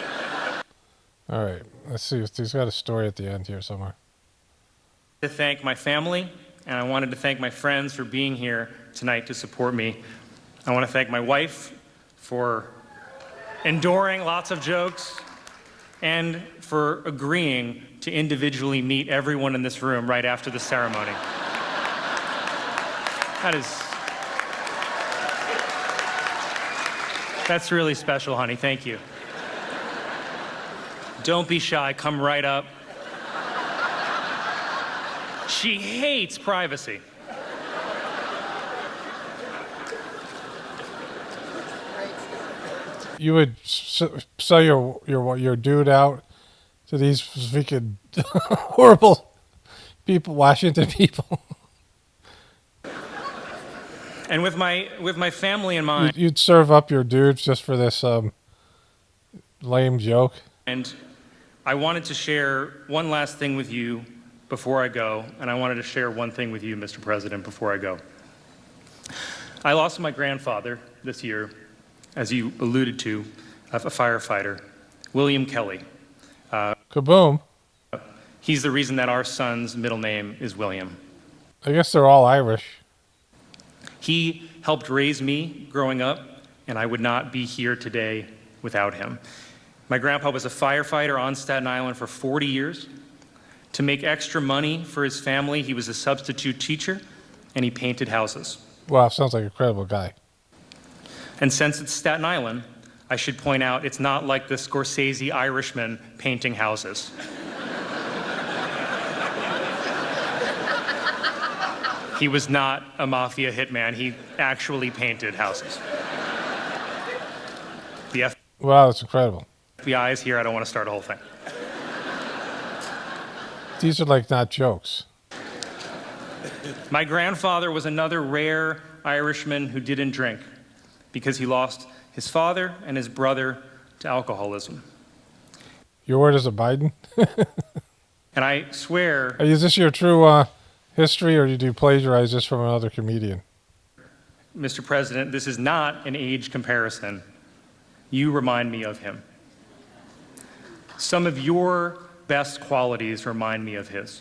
all right. Let's see if he's got a story at the end here somewhere. To thank my family, and I wanted to thank my friends for being here tonight to support me. I want to thank my wife for enduring lots of jokes and for agreeing to individually meet everyone in this room right after the ceremony. That's really special, honey. Thank you. Don't be shy. Come right up. She hates privacy. You would sell your dude out to these freaking horrible people, Washington people. And with my family in mind. You'd serve up your dudes just for this lame joke. And I wanted to share one last thing with you before I go, and I wanted to share one thing with you, Mr. President, before I go. I lost my grandfather this year, as you alluded to. of a firefighter, William Kelly. Kaboom. He's the reason that our son's middle name is William. I guess they're all Irish. He helped raise me growing up, and I would not be here today without him. My grandpa was a firefighter on Staten Island for 40 years. To make extra money for his family, he was a substitute teacher, and he painted houses. Wow, sounds like a credible guy. And since it's Staten Island, I should point out it's not like the Scorsese Irishman painting houses. He was not a mafia hitman. He actually painted houses. The Wow, that's incredible. FBI is here. I don't want to start a whole thing. These are like not jokes. My grandfather was another rare Irishman who didn't drink because he lost his father and his brother to alcoholism. Your word is a Biden? And I swear, Is this your true history, or did you plagiarize this from another comedian? Mr. President, this is not an age comparison. You remind me of him. Some of your best qualities remind me of his.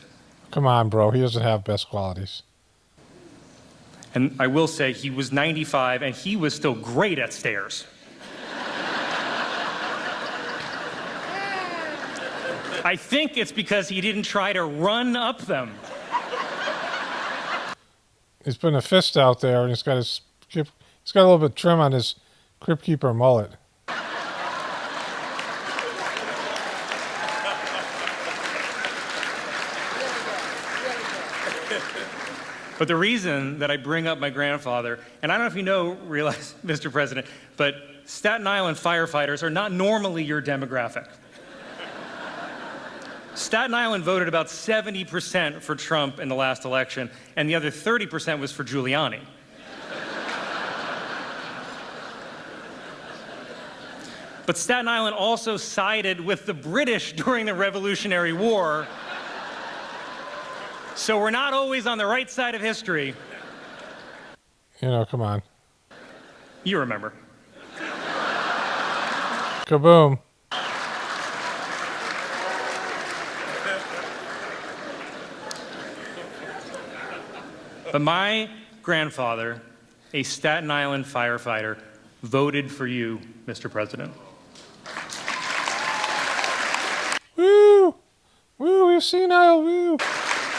Come on, bro. He doesn't have best qualities. And I will say he was 95 and he was still great at stairs. I think it's because he didn't try to run up them. He's putting a fist out there, and he's got a little bit of trim on his Crypt Keeper mullet. But the reason that I bring up my grandfather, and I don't know if you realize, Mr. President, but Staten Island firefighters are not normally your demographic. Staten Island voted about 70% for Trump in the last election, and the other 30% was for Giuliani. But Staten Island also sided with the British during the Revolutionary War. So we're not always on the right side of history. Come on. You remember. Kaboom. But my grandfather, a Staten Island firefighter, voted for you, Mr. President. Woo! Woo, we're senile, woo!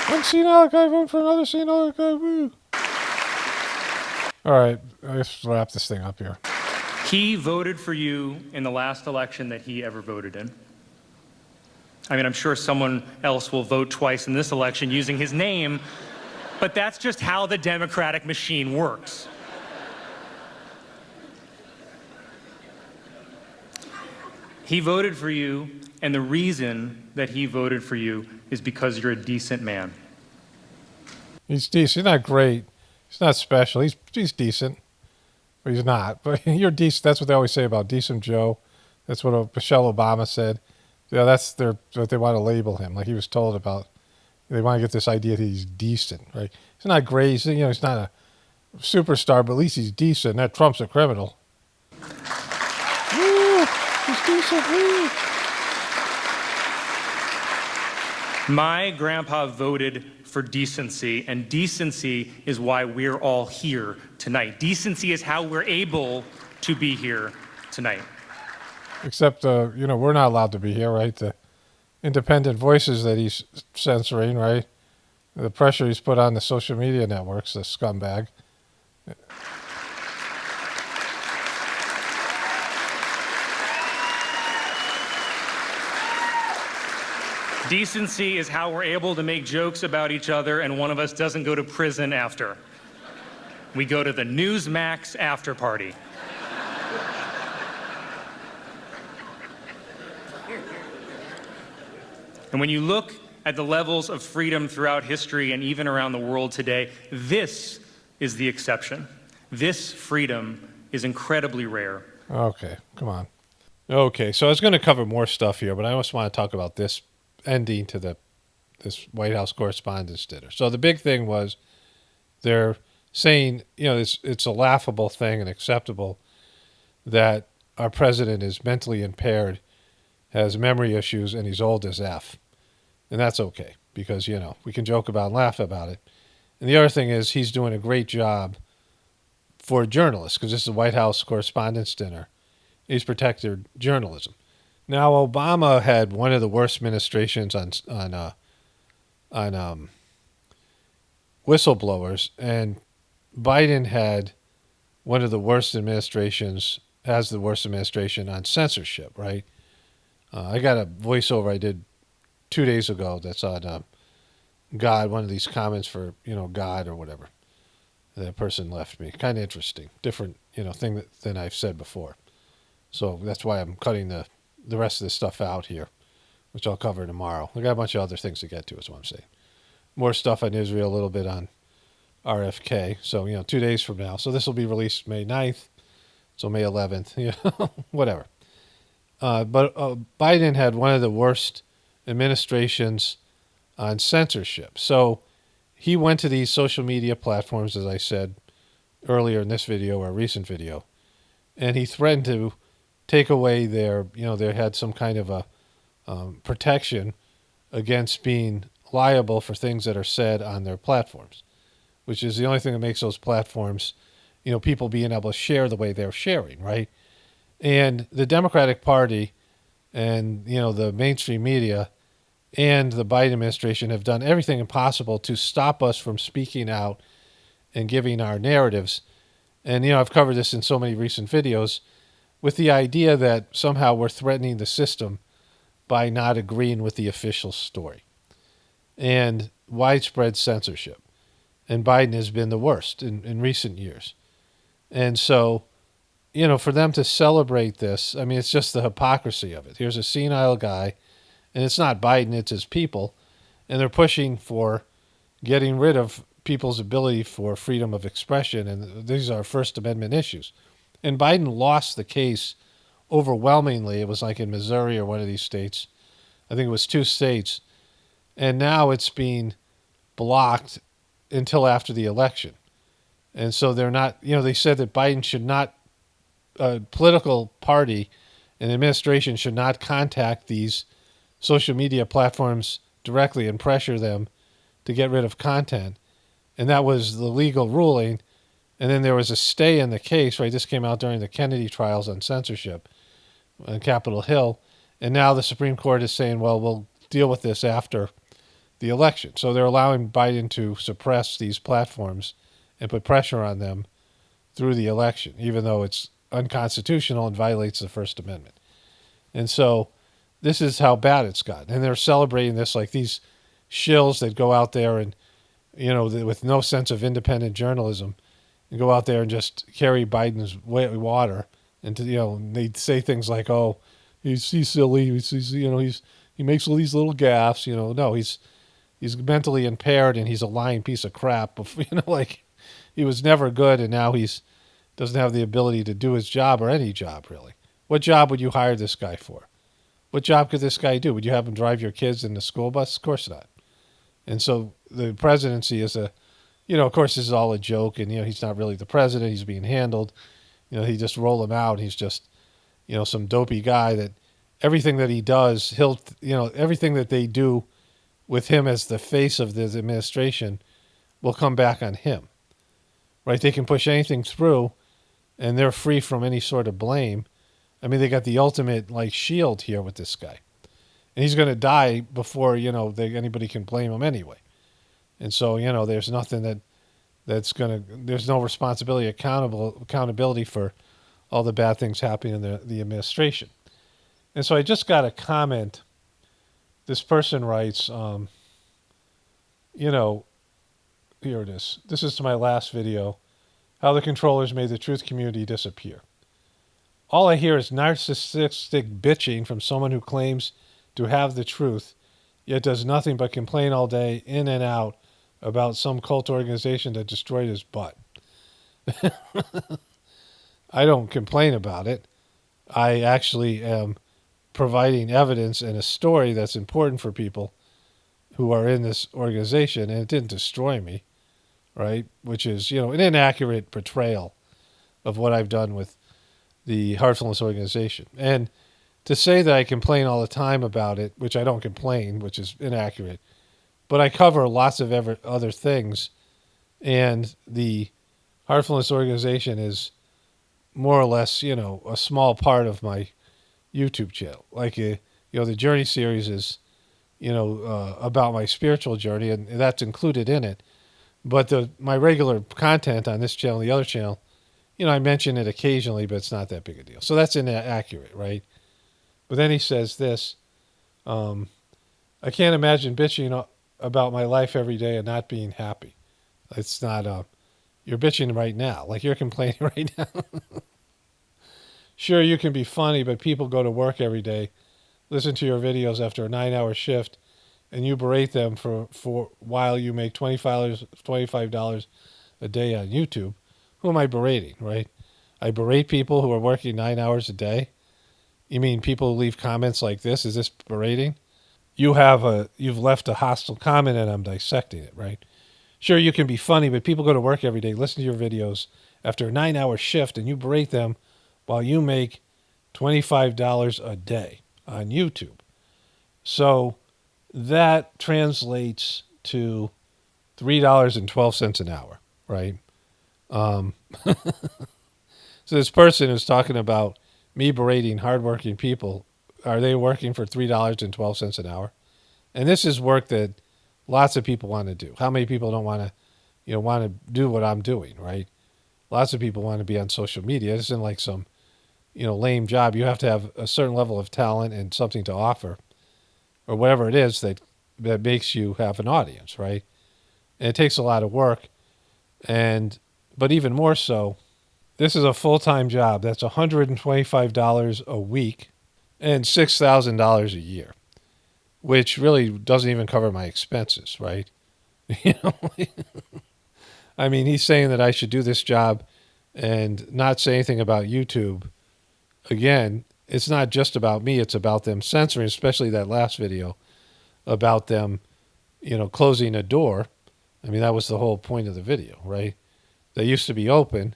One senile guy voting for another senile guy, woo! All right, let's wrap this thing up here. He voted for you in the last election that he ever voted in. I mean, I'm sure someone else will vote twice in this election using his name, but that's just how the democratic machine works. He voted for you, and the reason that he voted for you is because you're a decent man. He's decent. He's not great. He's not special. He's decent, but he's not. But you're decent. That's what they always say about Decent Joe. That's what Michelle Obama said. Yeah, that's what they want to label him. Like he was told about. They want to get this idea that he's decent, right? He's not great. He's not a superstar, but at least he's decent. That Trump's a criminal. Woo! He's decent. Woo! My grandpa voted for decency, and decency is why we're all here tonight. Decency is how we're able to be here tonight. Except, we're not allowed to be here, right? The independent voices that he's censoring, right? The pressure he's put on the social media networks, the scumbag. Decency is how we're able to make jokes about each other and one of us doesn't go to prison after. We go to the Newsmax after party. And when you look at the levels of freedom throughout history and even around the world today, this is the exception. This freedom is incredibly rare. Okay, come on. Okay, so I was going to cover more stuff here, but I also want to talk about this ending to this White House Correspondents' Dinner. So the big thing was they're saying, it's a laughable thing and acceptable that our president is mentally impaired, has memory issues, and he's old as F. And that's okay because, we can joke about and laugh about it. And the other thing is he's doing a great job for journalists because this is the White House Correspondents' Dinner. He's protected journalism. Now, Obama had one of the worst administrations on whistleblowers, and Biden had one of the worst administrations, has the worst administration on censorship, right? I got a voiceover I did 2 days ago that's on God, one of these comments for, God or whatever. That person left me. Kind of interesting. Different, thing than I've said before. So that's why I'm cutting the rest of this stuff out here, which I'll cover tomorrow. I got a bunch of other things to get to, is what I'm saying. More stuff on Israel, a little bit on RFK. So, 2 days from now. So this will be released May 9th. So May 11th, whatever. But Biden had one of the worst administrations on censorship. So he went to these social media platforms, as I said earlier in this video or a recent video, and he threatened to take away their, they had some kind of a protection against being liable for things that are said on their platforms, which is the only thing that makes those platforms, people being able to share the way they're sharing, right? And the Democratic Party and, the mainstream media and the Biden administration have done everything impossible to stop us from speaking out and giving our narratives. And, I've covered this in so many recent videos with the idea that somehow we're threatening the system by not agreeing with the official story and widespread censorship. And Biden has been the worst in recent years. And so, for them to celebrate this, I mean, it's just the hypocrisy of it. Here's a senile guy, and it's not Biden, it's his people, and they're pushing for getting rid of people's ability for freedom of expression, and these are First Amendment issues. And Biden lost the case overwhelmingly. It was like in Missouri or one of these states. I think it was 2 states. And now it's being blocked until after the election. And so they're not, they said that Biden should not, a political party and administration should not contact these social media platforms directly and pressure them to get rid of content. And that was the legal ruling. And then there was a stay in the case, right? This came out during the Kennedy trials on censorship on Capitol Hill. And now the Supreme Court is saying, well, we'll deal with this after the election. So they're allowing Biden to suppress these platforms and put pressure on them through the election, even though it's unconstitutional and violates the First Amendment. And so this is how bad it's gotten. And they're celebrating this like these shills that go out there and, with no sense of independent journalism, and go out there and just carry Biden's water. And, they say things like, oh, he's silly. He makes all these little gaffes. No, he's mentally impaired and he's a lying piece of crap. Like he was never good, and now he's doesn't have the ability to do his job or any job, really. What job would you hire this guy for? What job could this guy do? Would you have him drive your kids in the school bus? Of course not. And so the presidency is of course this is all a joke, and, he's not really the president. He's being handled. He just roll him out. He's just, some dopey guy that everything that he does, everything that they do with him as the face of this administration will come back on him, right? They can push anything through and they're free from any sort of blame. I mean, they got the ultimate shield here with this guy, and he's going to die before, anybody can blame him anyway. And so, there's nothing there's no accountability for all the bad things happening in the administration. And so I just got a comment. This person writes, here it is. This is to my last video, how the controllers made the truth community disappear. All I hear is narcissistic bitching from someone who claims to have the truth, yet does nothing but complain all day in and out about some cult organization that destroyed his butt. I don't complain about it. I actually am providing evidence and a story that's important for people who are in this organization, and it didn't destroy me, right? Which is, an inaccurate portrayal of what I've done with the Heartfulness organization. And to say that I complain all the time about it, which I don't complain, which is inaccurate, but I cover lots of other things, and the Heartfulness organization is more or less, a small part of my YouTube channel. Like, the Journey series is, about my spiritual journey, and that's included in it. But my regular content on this channel, the other channel, I mention it occasionally, but it's not that big a deal. So that's inaccurate, right? But then he says this, I can't imagine bitching about my life every day and not being happy. It's not, you're bitching right now. Like, you're complaining right now. Sure, you can be funny, but people go to work every day, listen to your videos after a 9-hour shift, and you berate them for while you make $25 a day on YouTube. Who am I berating, right? I berate people who are working 9 hours a day. You mean people who leave comments like this? Is this berating? You've left a hostile comment and I'm dissecting it, right? Sure, you can be funny, but people go to work every day, listen to your videos after a 9-hour shift, and you berate them while you make $25 a day on YouTube. So that translates to $3.12 an hour, right? So this person is talking about me berating hardworking people. Are they working for $3.12 an hour? And this is work that lots of people want to do. How many people don't want to do what I'm doing, right? Lots of people want to be on social media. It isn't like some, lame job. You have to have a certain level of talent and something to offer, or whatever it is that makes you have an audience, right? And it takes a lot of work. But even more so, this is a full-time job. That's $125 a week and $6,000 a year, which really doesn't even cover my expenses, right? I mean, he's saying that I should do this job and not say anything about YouTube. Again, it's not just about me. It's about them censoring, especially that last video about them, closing a door. I mean, that was the whole point of the video, right? They used to be open,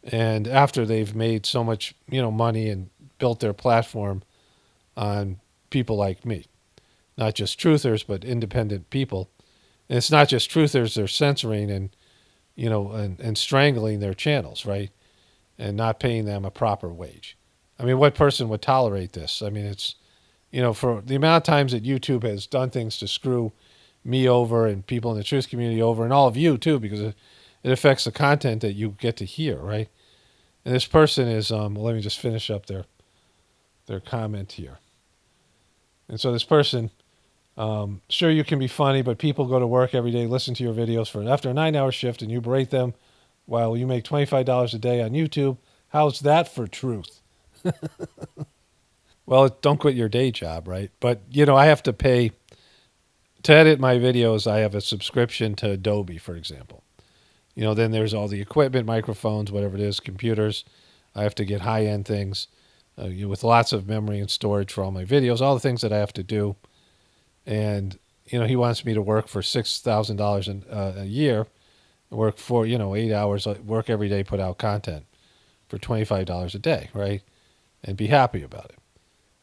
and after they've made so much, money and built their platform on people like me, not just truthers, but independent people. And it's not just truthers; they're censoring and, and strangling their channels, right? And not paying them a proper wage. I mean, what person would tolerate this? I mean, it's, for the amount of times that YouTube has done things to screw me over and people in the truth community over, and all of you too, because it affects the content that you get to hear, right? And this person is, let me just finish up their comment here. And so this person, sure, you can be funny, but people go to work every day, listen to your videos after a 9-hour shift, and you berate them while you make $25 a day on YouTube. How's that for truth? Well, don't quit your day job, right? But, I have to pay to edit my videos. I have a subscription to Adobe, for example. Then there's all the equipment, microphones, whatever it is, computers. I have to get high-end things with lots of memory and storage for all my videos, all the things that I have to do. And, he wants me to work for $6,000 a year, work for, 8 hours, work every day, put out content for $25 a day, right? And be happy about it,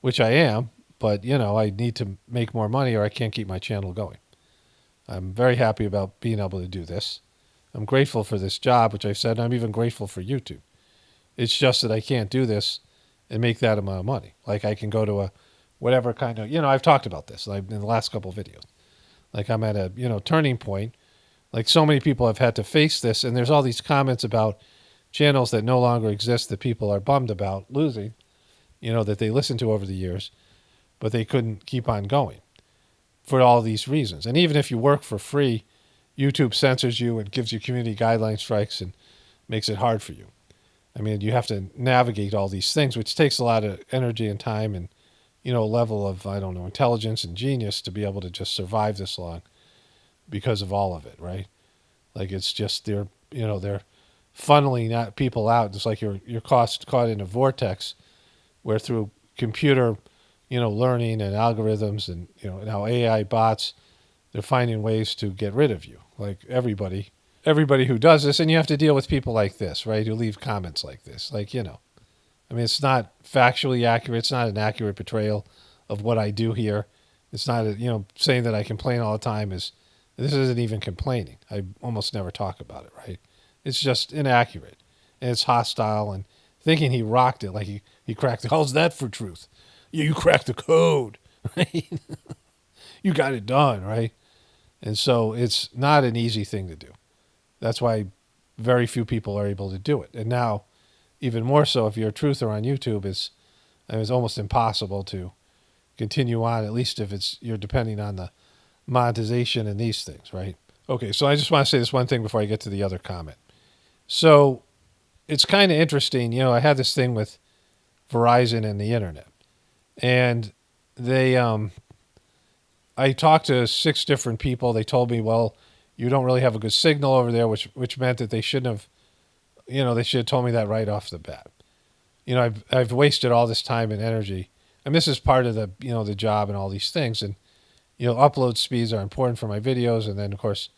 which I am. But, I need to make more money or I can't keep my channel going. I'm very happy about being able to do this. I'm grateful for this job, which I've said. I'm even grateful for YouTube. It's just that I can't do this and make that amount of money. Like, I can go to a whatever kind of, I've talked about this like in the last couple of videos. Like, I'm at a, turning point. Like, so many people have had to face this, and there's all these comments about channels that no longer exist that people are bummed about losing, that they listened to over the years, but they couldn't keep on going for all these reasons. And even if you work for free, YouTube censors you and gives you community guideline strikes and makes it hard for you. I mean, you have to navigate all these things, which takes a lot of energy and time and, a level of, intelligence and genius to be able to just survive this long because of all of it, right? Like, it's just they're funneling people out. It's like you're caught in a vortex where through computer, learning and algorithms and, now AI bots, they're finding ways to get rid of you. Like, everybody who does this, and you have to deal with people like this, right? Who leave comments like this. Like, I mean, it's not factually accurate. It's not an accurate portrayal of what I do here. It's not, saying that I complain all the time this isn't even complaining. I almost never talk about it, right? It's just inaccurate. And it's hostile and thinking he rocked it like he cracked it. How's that for truth? You cracked the code, right? You got it done, right? And so it's not an easy thing to do. That's why very few people are able to do it. And now, even more so, if you're a truther on YouTube, it's almost impossible to continue on, at least if you're depending on the monetization and these things, right? Okay, so I just want to say this one thing before I get to the other comment. So it's kind of interesting. I had this thing with Verizon and the internet. And I talked to 6 different people. They told me, well, you don't really have a good signal over there, which meant that they shouldn't have, they should have told me that right off the bat. I've wasted all this time and energy. And this is part of the job and all these things. And, upload speeds are important for my videos. And then, of course,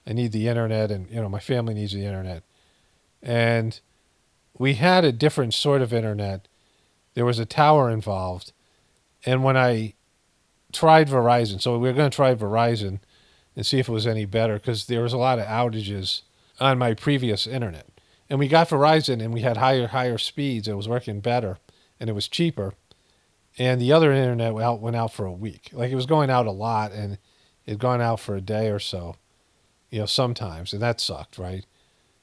I need the internet and, my family needs the internet. And we had a different sort of internet. There was a tower involved. And when I tried Verizon, so we were going to try Verizon and see if it was any better because there was a lot of outages on my previous internet. And we got Verizon and we had higher speeds. It was working better and it was cheaper. And the other internet went out for a week. Like it was going out a lot and it had gone out for a day or so, sometimes. And that sucked, right?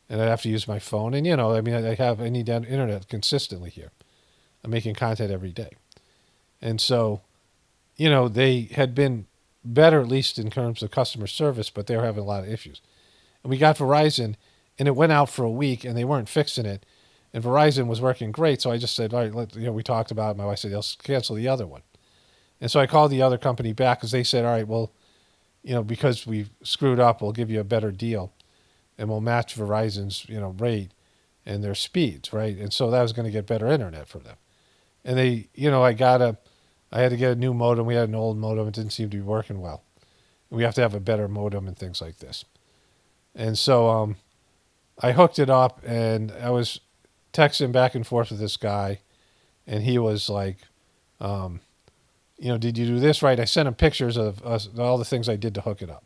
And I'd have to use my phone. And, I need internet consistently here. I'm making content every day. And so, they had been better, at least in terms of customer service, but they were having a lot of issues. And we got Verizon, and it went out for a week, and they weren't fixing it. And Verizon was working great, so I just said, all right, we talked about it. My wife said, let's cancel the other one. And so I called the other company back because they said, all right, well, because we screwed up, we'll give you a better deal, and we'll match Verizon's, rate and their speeds, right? And so that was going to get better internet for them. And they, I had to get a new modem. We had an old modem. It didn't seem to be working well. We have to have a better modem and things like this. And so I hooked it up, and I was texting back and forth with this guy, and he was like, did you do this right? I sent him pictures of all the things I did to hook it up.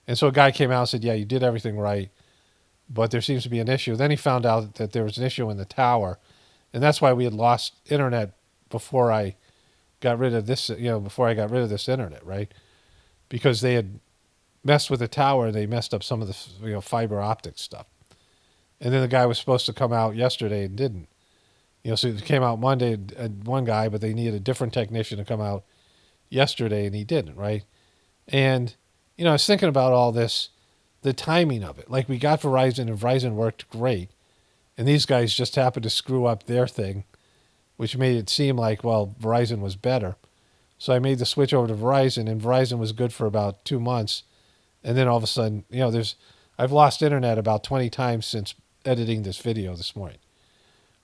And so a guy came out and said, yeah, you did everything right, but there seems to be an issue. Then he found out that there was an issue in the tower, and that's why we had lost internet before I got rid of this, before I got rid of this internet, right? Because they had messed with the tower and they messed up some of the, fiber optic stuff. And then the guy was supposed to come out yesterday and didn't. So it came out Monday, one guy, but they needed a different technician to come out yesterday and he didn't, right? And, I was thinking about all this, the timing of it. Like we got Verizon and Verizon worked great. And these guys just happened to screw up their thing, which made it seem like, well, Verizon was better. So I made the switch over to Verizon, and Verizon was good for about 2 months. And then all of a sudden, I've lost internet about 20 times since editing this video this morning,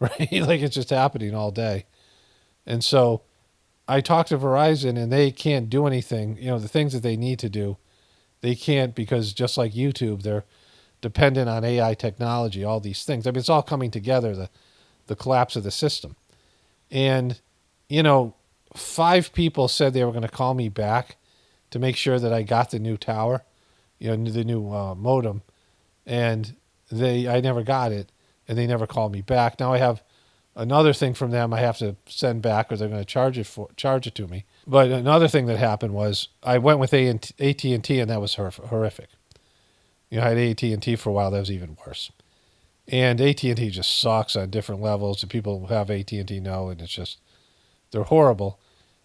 right? Like it's just happening all day. And so I talked to Verizon, and they can't do anything. The things that they need to do, they can't because just like YouTube, they're dependent on AI technology, all these things. I mean, it's all coming together, the collapse of the system. And, 5 people said they were going to call me back to make sure that I got the new tower, the new modem. And I never got it, and they never called me back. Now I have another thing from them I have to send back, or they're going to charge it to me. But another thing that happened was I went with AT&T, and that was horrific. I had AT&T for a while. That was even worse. And AT&T just sucks on different levels. The people who have AT&T know, and it's just, they're horrible.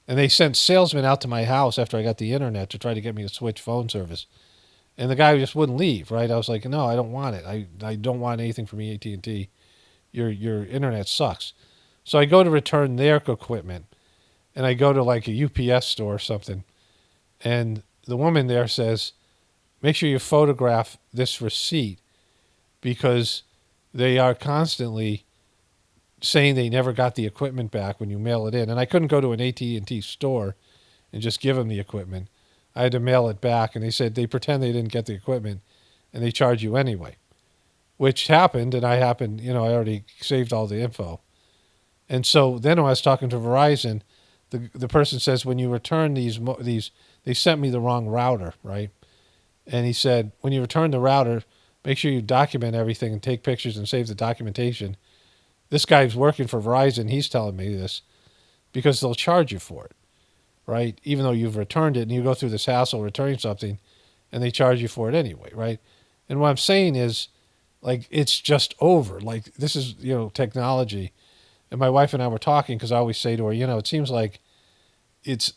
And they sent salesmen out to my house after I got the internet to try to get me to switch phone service. And the guy just wouldn't leave, right? I was like, no, I don't want it. I don't want anything from AT&T. Your internet sucks. So I go to return their equipment, and I go to like a UPS store or something. And the woman there says, make sure you photograph this receipt because they are constantly saying they never got the equipment back when you mail it in. And I couldn't go to an AT&T store and just give them the equipment. I had to mail it back, and they said they pretend they didn't get the equipment, and they charge you anyway, which happened, and I already saved all the info. And so then when I was talking to Verizon, the person says, when you return these, they sent me the wrong router, right? And he said, when you return the router, make sure you document everything and take pictures and save the documentation. This guy's working for Verizon. He's telling me this because they'll charge you for it, right? Even though you've returned it and you go through this hassle returning something and they charge you for it anyway, right? And what I'm saying is, like, it's just over. Like, this is, technology. And my wife and I were talking because I always say to her, it seems like it's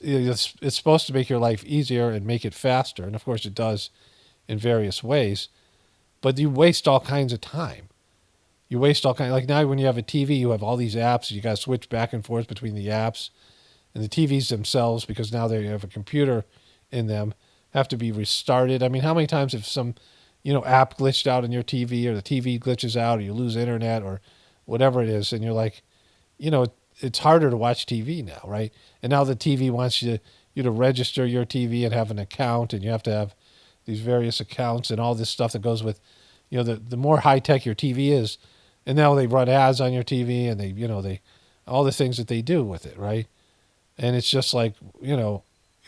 supposed to make your life easier and make it faster. And of course it does in various ways. But you waste all kinds of time. You waste all kinds, like now when you have a TV, you have all these apps. You got to switch back and forth between the apps. And the TVs themselves, because now they have a computer in them, have to be restarted. I mean, how many times have some, app glitched out on your TV, or the TV glitches out, or you lose internet, or whatever it is, and you're like, it's harder to watch TV now, right? And now the TV wants you to register your TV and have an account, and you have to have these various accounts and all this stuff that goes with, the more high tech your TV is, and now they run ads on your TV, and they all the things that they do with it, right? And it's just like,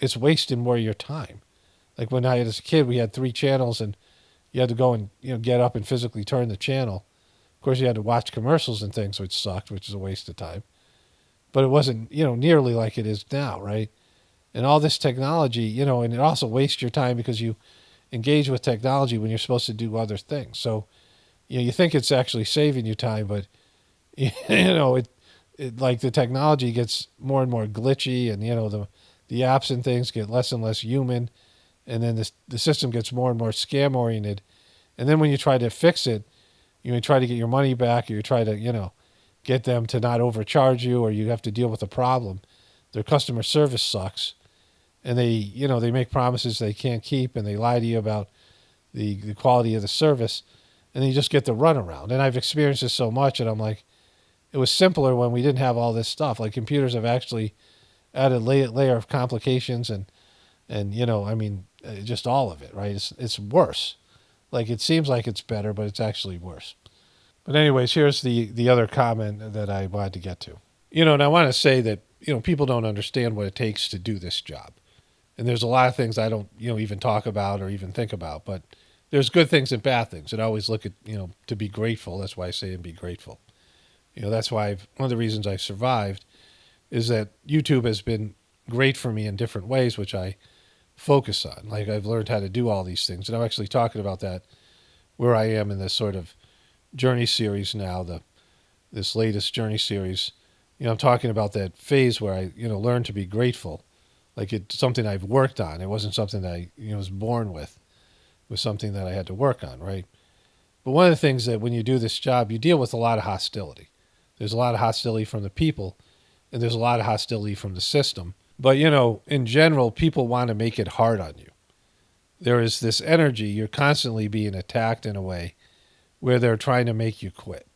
it's wasting more of your time. Like when I was a kid, we had 3 channels, and you had to go and get up and physically turn the channel. Of course, you had to watch commercials and things, which sucked, which is a waste of time. But it wasn't, nearly like it is now, right? And all this technology, and it also wastes your time because you engage with technology when you're supposed to do other things. So, you think it's actually saving you time, but, it like the technology gets more and more glitchy, and, the apps and things get less and less human. And then the system gets more and more scam oriented. And then when you try to fix it, you try to get your money back, or you try to, get them to not overcharge you, or you have to deal with a problem. Their customer service sucks. And they make promises they can't keep, and they lie to you about the quality of the service. And then you just get the runaround. And I've experienced this so much, and I'm like, it was simpler when we didn't have all this stuff. Like computers have actually added layer of complications and just all of it, right? It's worse. Like it seems like it's better, but it's actually worse. But anyways, here's the other comment that I wanted to get to. And I want to say that, people don't understand what it takes to do this job. And there's a lot of things I don't, even talk about or even think about, but there's good things and bad things. And I always look at, to be grateful. That's why I say and be grateful. That's why one of the reasons I survived is that YouTube has been great for me in different ways, which I focus on. Like I've learned how to do all these things. And I'm actually talking about that where I am in this sort of journey series now, this latest journey series. I'm talking about that phase where I, learned to be grateful. Like it's something I've worked on. It wasn't something that I, was born with. It was something that I had to work on, right? But one of the things that when you do this job, you deal with a lot of hostility. There's a lot of hostility from the people, and there's a lot of hostility from the system. But, in general, people want to make it hard on you. There is this energy. You're constantly being attacked in a way where they're trying to make you quit.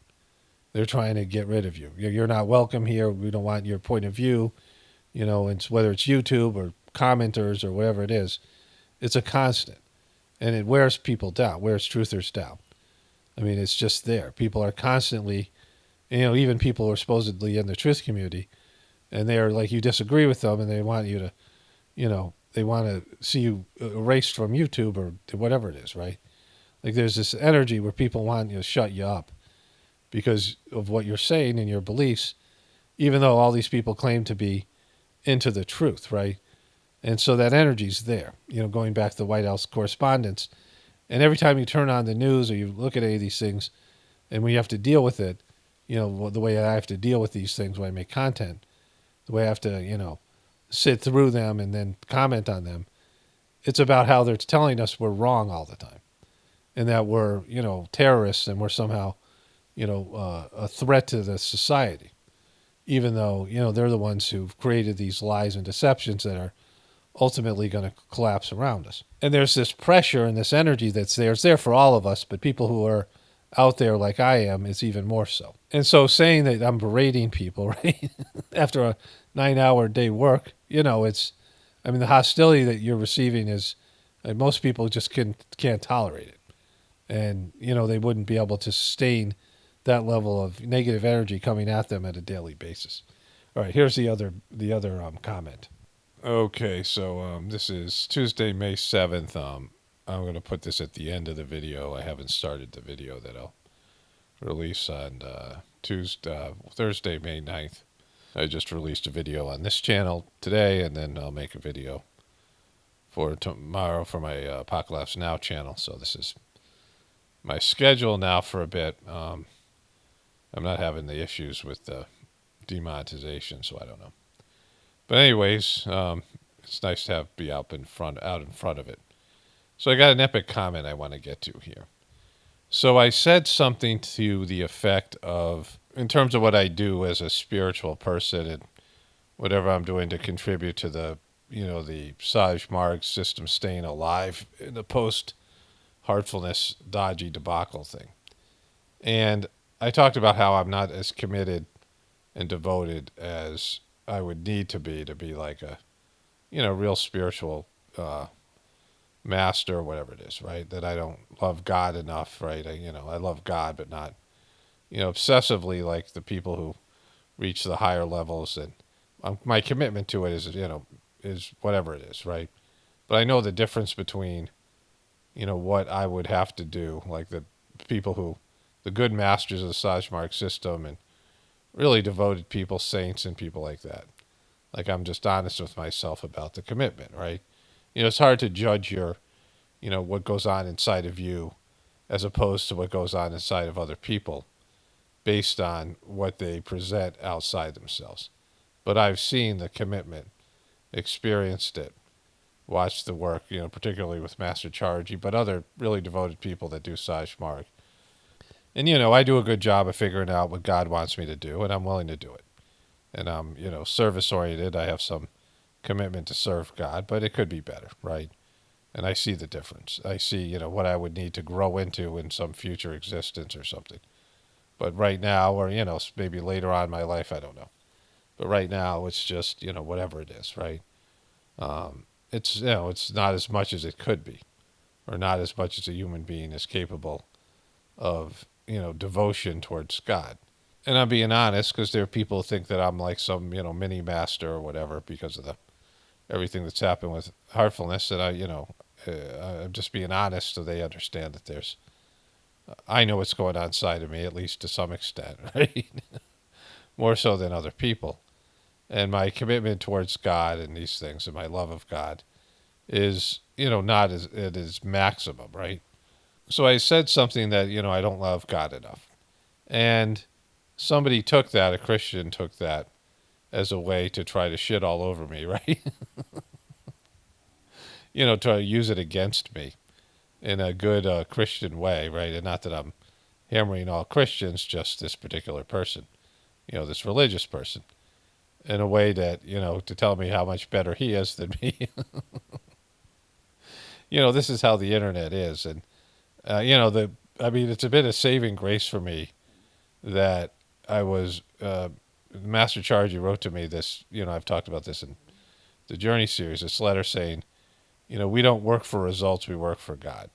They're trying to get rid of you. You're not welcome here. We don't want your point of view. And whether it's YouTube or commenters or whatever it is, it's a constant. And it wears people down, wears truthers down. I mean, it's just there. People are constantly, even people who are supposedly in the truth community, and they are like, you disagree with them, and they want you to, they want to see you erased from YouTube or whatever it is, right? Like there's this energy where people want to shut you up because of what you're saying and your beliefs, even though all these people claim to be into the truth, right? And so that energy's there, going back to the White House correspondence. And every time you turn on the news or you look at any of these things, and when you have to deal with it, the way I have to deal with these things when I make content, the way I have to, sit through them and then comment on them, it's about how they're telling us we're wrong all the time. And that we're, terrorists and we're somehow, a threat to the society. Even though, they're the ones who've created these lies and deceptions that are ultimately going to collapse around us. And there's this pressure and this energy that's there. It's there for all of us, but people who are out there like I am, it's even more so. And so saying that I'm berating people, right, after a 9-hour day work, the hostility that you're receiving is, most people just can't tolerate it. And, they wouldn't be able to sustain that level of negative energy coming at them at a daily basis. All right, here's the other comment. Okay, so this is Tuesday, May 7th. I'm going to put this at the end of the video. I haven't started the video that I'll release on Thursday, May 9th. I just released a video on this channel today, and then I'll make a video for tomorrow for my Apocalypse Now channel. So this is my schedule now for a bit. I'm not having the issues with the demonetization, so I don't know. But anyways, it's nice to be out in front of it. So I got an epic comment I want to get to here. So I said something to the effect of, in terms of what I do as a spiritual person and whatever I'm doing to contribute to the, the Saj-Marg system staying alive in the post-heartfulness dodgy debacle thing. And I talked about how I'm not as committed and devoted as I would need to be like a, real spiritual master or whatever it is, right? That I don't love God enough, right? I love God, but not, obsessively like the people who reach the higher levels. And my commitment to it is whatever it is, right? But I know the difference between, what I would have to do, like the people the good masters of the Saj-Marg system and really devoted people, saints and people like that. Like, I'm just honest with myself about the commitment, right? It's hard to judge what goes on inside of you as opposed to what goes on inside of other people based on what they present outside themselves. But I've seen the commitment, experienced it, watched the work, particularly with Master Chargy, but other really devoted people that do Saj-Marg. And, I do a good job of figuring out what God wants me to do, and I'm willing to do it. And I'm, service-oriented. I have some commitment to serve God, but it could be better, right? And I see the difference. I see, what I would need to grow into in some future existence or something. But right now, or, maybe later on in my life, I don't know. But right now, it's just, whatever it is, right? It's, it's not as much as it could be, or not as much as a human being is capable of, devotion towards God. And I'm being honest, because there are people who think that I'm like some, mini master or whatever because of everything that's happened with heartfulness. And I'm just being honest so they understand that I know what's going on inside of me, at least to some extent, right? More so than other people. And my commitment towards God and these things and my love of God is, not as it is maximum, right? So I said something that, I don't love God enough. And somebody took that, a Christian took that as a way to try to shit all over me, right? Try to use it against me in a good Christian way, right? And not that I'm hammering all Christians, just this particular person, this religious person, in a way that, to tell me how much better he is than me. This is how the internet is. And, it's a bit of saving grace for me that I was, Master Chargy wrote to me this, I've talked about this in the Journey series, this letter saying, we don't work for results, we work for God.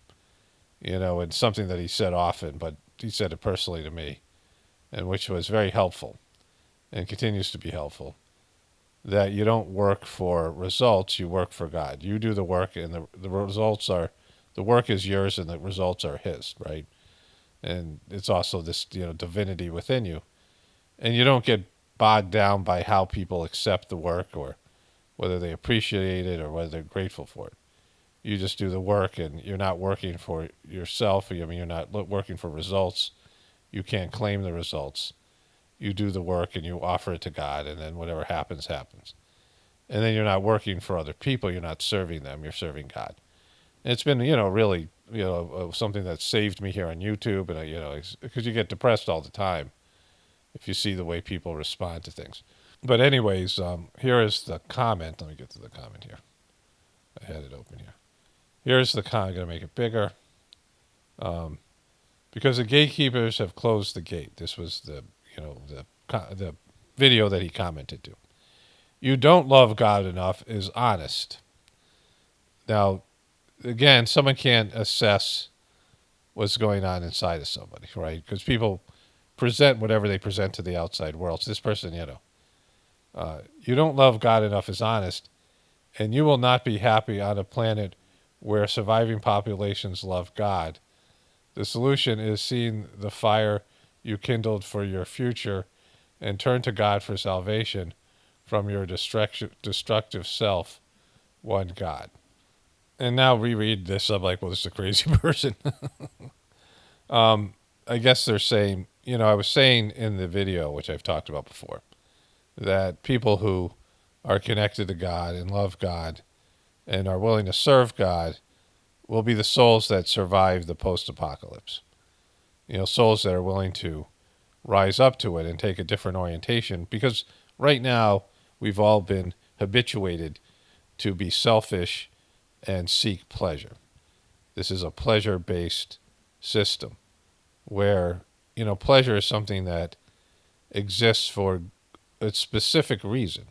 And something that he said often, but he said it personally to me, and which was very helpful and continues to be helpful, that you don't work for results, you work for God. You do the work, and the results are, the work is yours and the results are his, right? And it's also this, divinity within you. And you don't get bogged down by how people accept the work or whether they appreciate it or whether they're grateful for it. You just do the work, and you're not working for yourself. You're not working for results. You can't claim the results. You do the work and you offer it to God, and then whatever happens, happens. And then you're not working for other people. You're not serving them. You're serving God. And it's been, really, something that saved me here on YouTube, and, because you get depressed all the time if you see the way people respond to things. But anyways, here is the comment. Let me get to the comment here. I had it open here. Here's the comment. I'm going to make it bigger. Because the gatekeepers have closed the gate. This was the video that he commented to. You don't love God enough is honest. Now, again, someone can't assess what's going on inside of somebody, right? Because people present whatever they present to the outside world. So this person, you don't love God enough is honest, and you will not be happy on a planet where surviving populations love God. The solution is seeing the fire you kindled for your future and turn to God for salvation from your destructive self, one God. And now reread this, I'm like, well, this is a crazy person. I guess they're saying, I was saying in the video, which I've talked about before, that people who are connected to God and love God and are willing to serve God will be the souls that survive the post-apocalypse. Souls that are willing to rise up to it and take a different orientation, because right now we've all been habituated to be selfish and seek pleasure. This is a pleasure-based system where, pleasure is something that exists for a specific reason.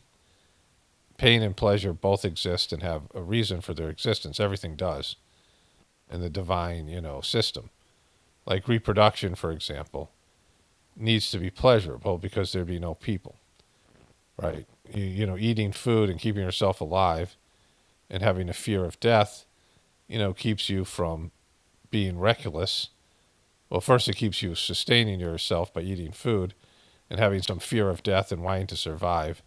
Pain and pleasure both exist and have a reason for their existence. Everything does in the divine, system. Like reproduction, for example, needs to be pleasurable because there'd be no people, right? Eating food and keeping yourself alive and having a fear of death, keeps you from being reckless. Well, first it keeps you sustaining yourself by eating food, and having some fear of death and wanting to survive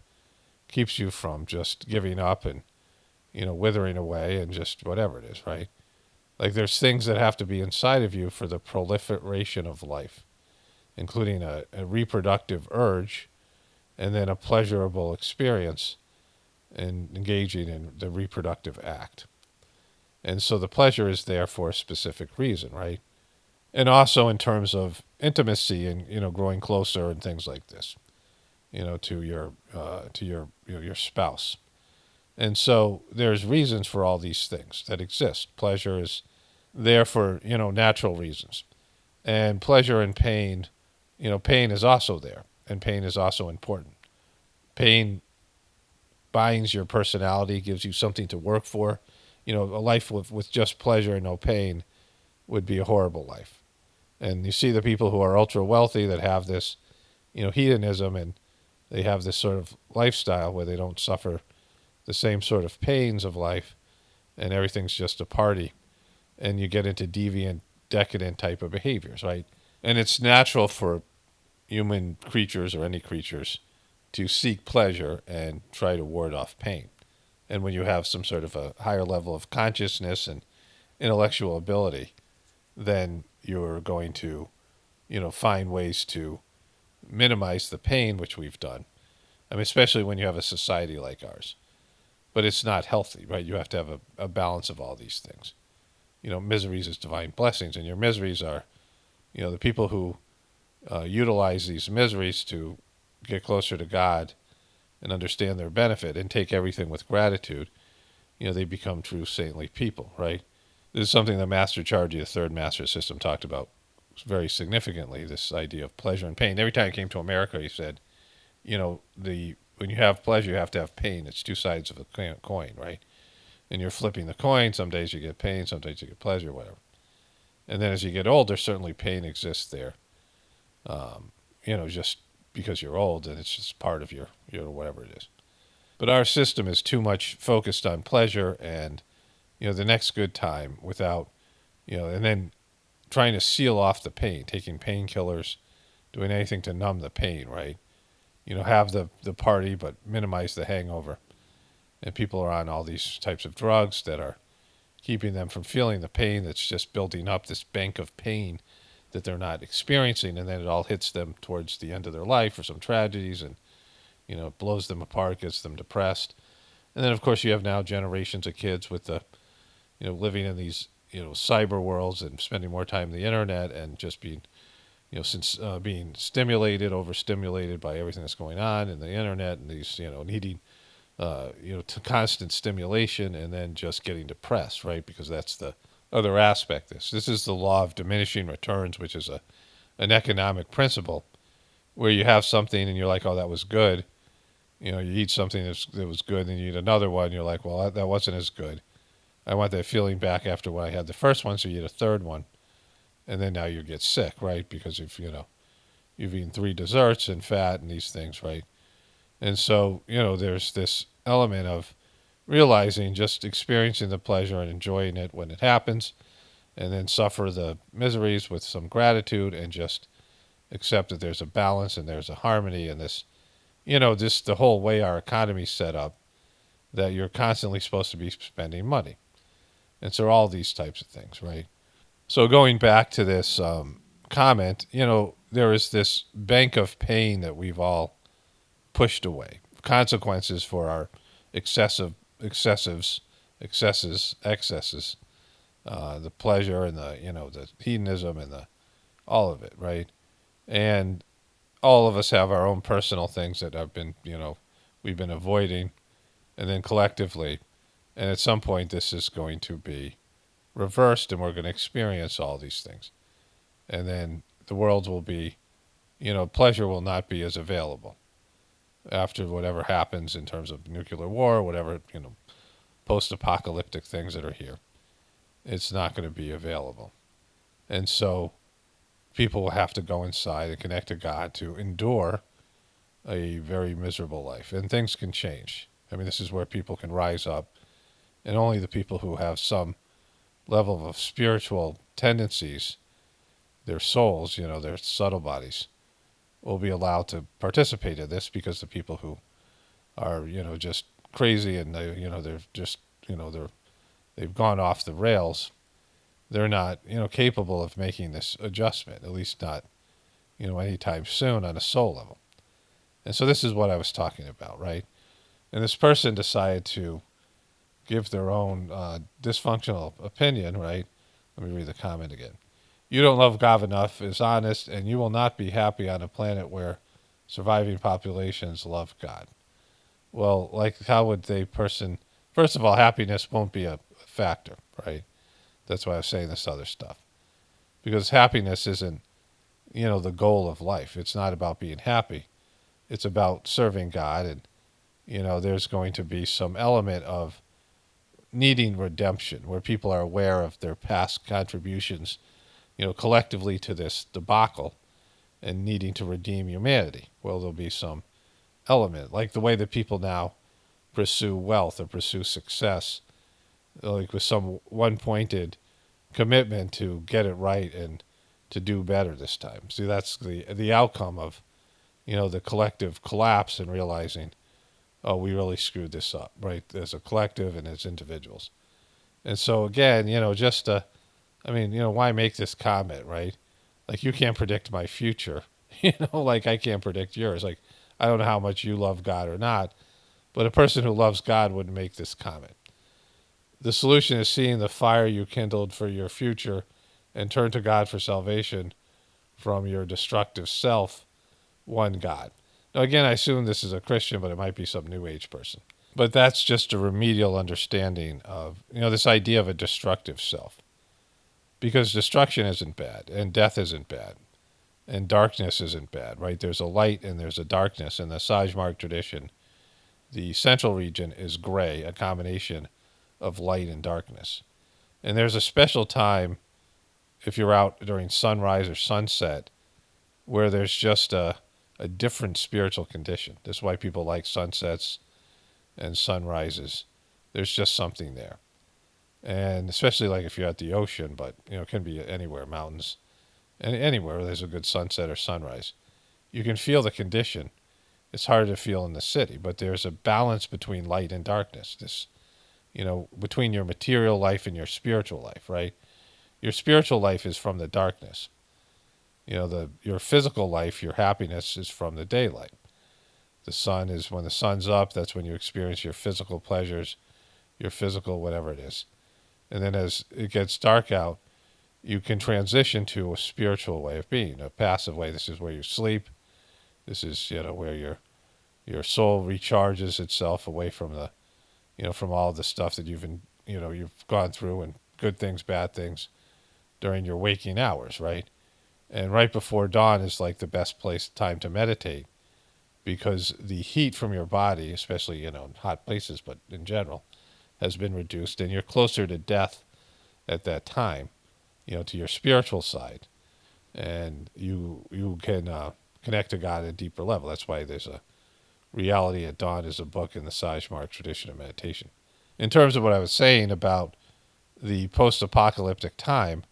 keeps you from just giving up and, withering away and just whatever it is, right? Like there's things that have to be inside of you for the proliferation of life, including a reproductive urge and then a pleasurable experience in engaging in the reproductive act. And so the pleasure is there for a specific reason, right? And also in terms of intimacy and, growing closer and things like this, to your spouse. And so there's reasons for all these things that exist. Pleasure is there for, natural reasons. And pleasure and pain, pain is also there, and pain is also important. Pain binds your personality, gives you something to work for. A life with just pleasure and no pain would be a horrible life. And you see the people who are ultra wealthy that have this, hedonism, and they have this sort of lifestyle where they don't suffer the same sort of pains of life, and everything's just a party. And you get into deviant, decadent type of behaviors, right? And it's natural for human creatures or any creatures to seek pleasure and try to ward off pain. And when you have some sort of a higher level of consciousness and intellectual ability, then you're going to, find ways to minimize the pain, which we've done. I mean, especially when you have a society like ours. But it's not healthy, right? You have to have a balance of all these things. Miseries is divine blessings, and your miseries are, the people who utilize these miseries to get closer to God and understand their benefit and take everything with gratitude, they become true saintly people, right? This is something that Master Charji, the third master system, talked about very significantly, this idea of pleasure and pain. Every time he came to America, he said, when you have pleasure, you have to have pain. It's two sides of a coin, right? And you're flipping the coin. Some days you get pain, some days you get pleasure, whatever. And then as you get older, certainly pain exists there, just because you're old, and it's just part of your whatever it is. But our system is too much focused on pleasure and, the next good time without, and then trying to seal off the pain, taking painkillers, doing anything to numb the pain, right? Have the party, but minimize the hangover. And people are on all these types of drugs that are keeping them from feeling the pain that's just building up, this bank of pain that they're not experiencing, and then it all hits them towards the end of their life or some tragedies, and, it blows them apart, gets them depressed. And then, of course, you have now generations of kids with the, living in these, cyber worlds and spending more time on the internet and just being, since being overstimulated by everything that's going on in the internet, and these, needing, to constant stimulation, and then just getting depressed, right? Because that's the other aspect. This is the law of diminishing returns, which is an economic principle where you have something and you're like, oh, that was good. You eat something that was good, and you eat another one, you're like, well, that wasn't as good. I want that feeling back after when I had the first one, so you eat a third one. And then now you get sick, right? Because if, you've eaten 3 desserts and fat and these things, right? And so, there's this element of realizing, just experiencing the pleasure and enjoying it when it happens, and then suffer the miseries with some gratitude and just accept that there's a balance and there's a harmony in this, just the whole way our economy's set up, that you're constantly supposed to be spending money. And so all these types of things, right? So going back to this comment, there is this bank of pain that we've all pushed away. Consequences for our excesses, the pleasure and the hedonism and all of it, right? And all of us have our own personal things that have been, we've been avoiding, and then collectively, and at some point this is going to be reversed, and we're going to experience all these things, and then the world will be, pleasure will not be as available after whatever happens in terms of nuclear war, whatever, post-apocalyptic things that are here. It's not going to be available. And so people will have to go inside and connect to God to endure a very miserable life. And things can change. I mean, this is where people can rise up, and only the people who have some level of spiritual tendencies, their souls, their subtle bodies, will be allowed to participate in this, because the people who are, just crazy and they're just, they've gone off the rails, they're not, capable of making this adjustment, at least not, anytime soon on a soul level. And so this is what I was talking about, right? And this person decided to give their own dysfunctional opinion, right? Let me read the comment again. You don't love God enough is honest, and you will not be happy on a planet where surviving populations love God. Well, like, how would first of all, happiness won't be a factor, right? That's why I was saying this other stuff. Because happiness isn't, the goal of life. It's not about being happy. It's about serving God, and, there's going to be some element of needing redemption, where people are aware of their past contributions, collectively to this debacle, and needing to redeem humanity. Well, there'll be some element, like the way that people now pursue wealth or pursue success, like with some one-pointed commitment to get it right and to do better this time. See, that's the outcome of, the collective collapse, and realizing, oh, we really screwed this up, right, as a collective and as individuals. And so again, why make this comment, right? Like, you can't predict my future, like I can't predict yours. Like, I don't know how much you love God or not, but a person who loves God wouldn't make this comment. The solution is seeing the fire you kindled for your future and turn to God for salvation from your destructive self, one God. Now, again, I assume this is a Christian, but it might be some New Age person. But that's just a remedial understanding of, this idea of a destructive self. Because destruction isn't bad, and death isn't bad, and darkness isn't bad, right? There's a light and there's a darkness. In the Sajmark tradition, the central region is gray, a combination of light and darkness. And there's a special time, if you're out during sunrise or sunset, where there's just a different spiritual condition. That's why people like sunsets and sunrises. There's just something there. And especially like if you're at the ocean, but it can be anywhere, mountains, and anywhere where there's a good sunset or sunrise. You can feel the condition. It's hard to feel in the city, but there's a balance between light and darkness. This, between your material life and your spiritual life, right? Your spiritual life is from the darkness. Your physical life, your happiness is from the daylight. The sun is, when the sun's up, that's when you experience your physical pleasures, your physical whatever it is. And then as it gets dark out, you can transition to a spiritual way of being, a passive way. This is where you sleep. This is, where your soul recharges itself away from the, from all the stuff that you've gone through, and good things, bad things, during your waking hours, right? And right before dawn is like the best time to meditate, because the heat from your body, especially, in hot places, but in general, has been reduced, and you're closer to death at that time, to your spiritual side. And you can connect to God at a deeper level. That's why there's a Reality at Dawn is a book in the Sajmark tradition of meditation. In terms of what I was saying about the post-apocalyptic time,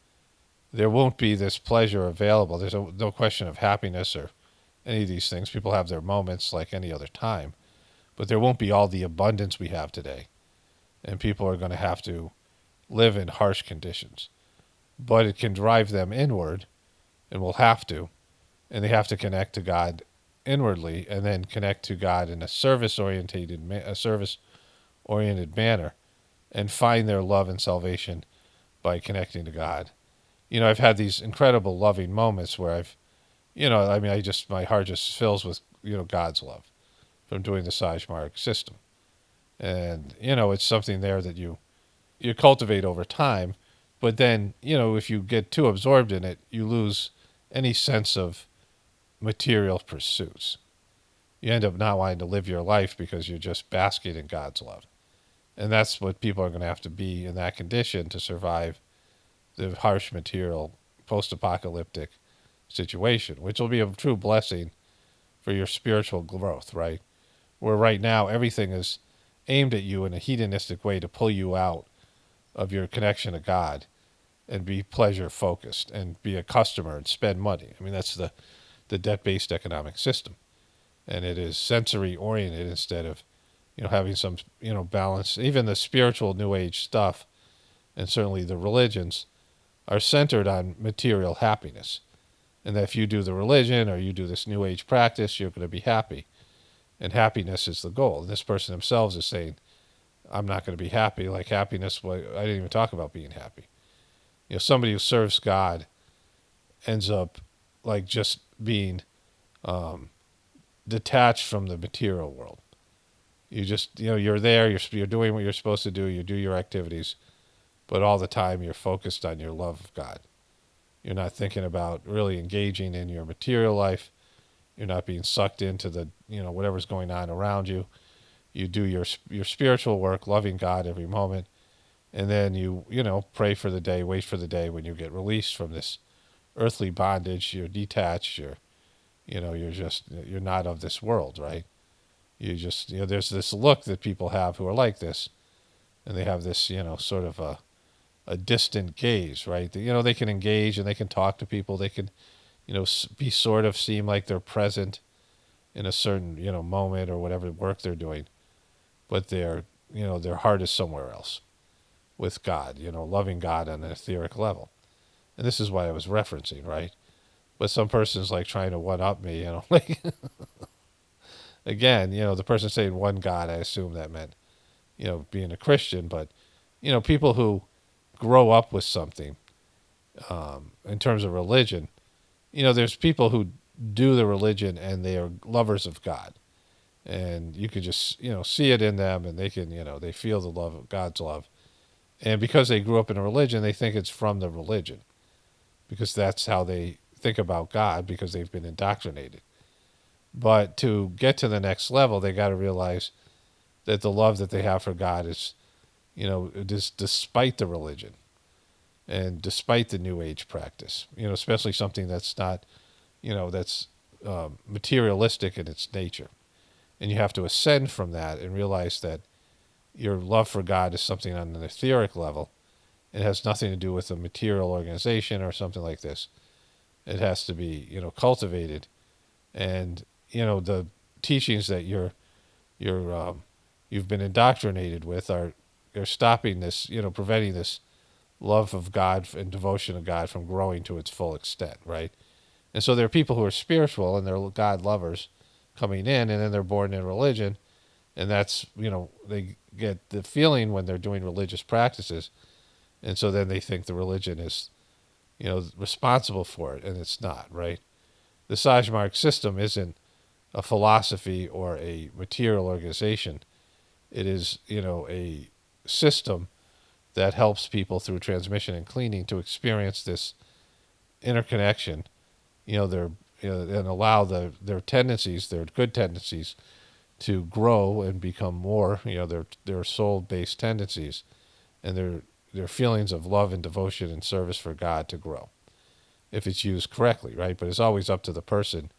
there won't be this pleasure available. There's no question of happiness or any of these things. People have their moments like any other time, but there won't be all the abundance we have today. And people are going to have to live in harsh conditions. But it can drive them inward, and will have to, and they have to connect to God inwardly and then connect to God in a service-oriented manner and find their love and salvation by connecting to God. You know, I've had these incredible loving moments where my heart just fills with, God's love from doing the Sajmark system. And, it's something there that you cultivate over time. But then, if you get too absorbed in it, you lose any sense of material pursuits. You end up not wanting to live your life because you're just basking in God's love. And that's what people are going to have to be in that condition to survive the harsh material post-apocalyptic situation, which will be a true blessing for your spiritual growth, right? Where right now everything is aimed at you in a hedonistic way to pull you out of your connection to God and be pleasure focused and be a customer and spend money. I mean, that's the debt-based economic system. And it is sensory oriented instead of, having some, balance. Even the spiritual New Age stuff and certainly the religions are centered on material happiness. And that if you do the religion or you do this New Age practice, you're going to be happy. And happiness is the goal. And this person themselves is saying, I'm not going to be happy. Like happiness, I didn't even talk about being happy. Somebody who serves God ends up like just being detached from the material world. You just, you're there, you're doing what you're supposed to do, you do your activities, but all the time you're focused on your love of God. You're not thinking about really engaging in your material life. You're not being sucked into the, whatever's going on around you. You do your spiritual work, loving God every moment, and then you pray for the day, wait for the day when you get released from this earthly bondage. You're detached. You're not of this world, right? You just, there's this look that people have who are like this, and they have this, sort of a distant gaze, right? They can engage and they can talk to people. They can, be sort of seem like they're present in a certain, moment or whatever work they're doing, but their heart is somewhere else with God, loving God on an etheric level. And this is what I was referencing, right? But some person's like trying to one-up me, like, again, the person saying one God, I assume that meant, being a Christian, but, people who grow up with something in terms of religion, there's people who do the religion and they are lovers of God. And you could just, see it in them, and they can, they feel the love of God's love. And because they grew up in a religion, they think it's from the religion, because that's how they think about God, because they've been indoctrinated. But to get to the next level, they got to realize that the love that they have for God is, despite the religion and despite the New Age practice, especially something that's not, that's materialistic in its nature. And you have to ascend from that and realize that your love for God is something on an etheric level. It has nothing to do with a material organization or something like this. It has to be, cultivated. And, the teachings that you've been indoctrinated with are stopping this, preventing this love of God and devotion to God from growing to its full extent, right? And so there are people who are spiritual and they're God lovers coming in, and then they're born in religion, and that's, they get the feeling when they're doing religious practices, and so then they think the religion is, responsible for it, and it's not, right? The Sajmark system isn't a philosophy or a material organization. It is, a system that helps people through transmission and cleaning to experience this interconnection, and allow their tendencies, their good tendencies, to grow and become more, their soul-based tendencies, and their feelings of love and devotion and service for God to grow, if it's used correctly, right? But it's always up to the person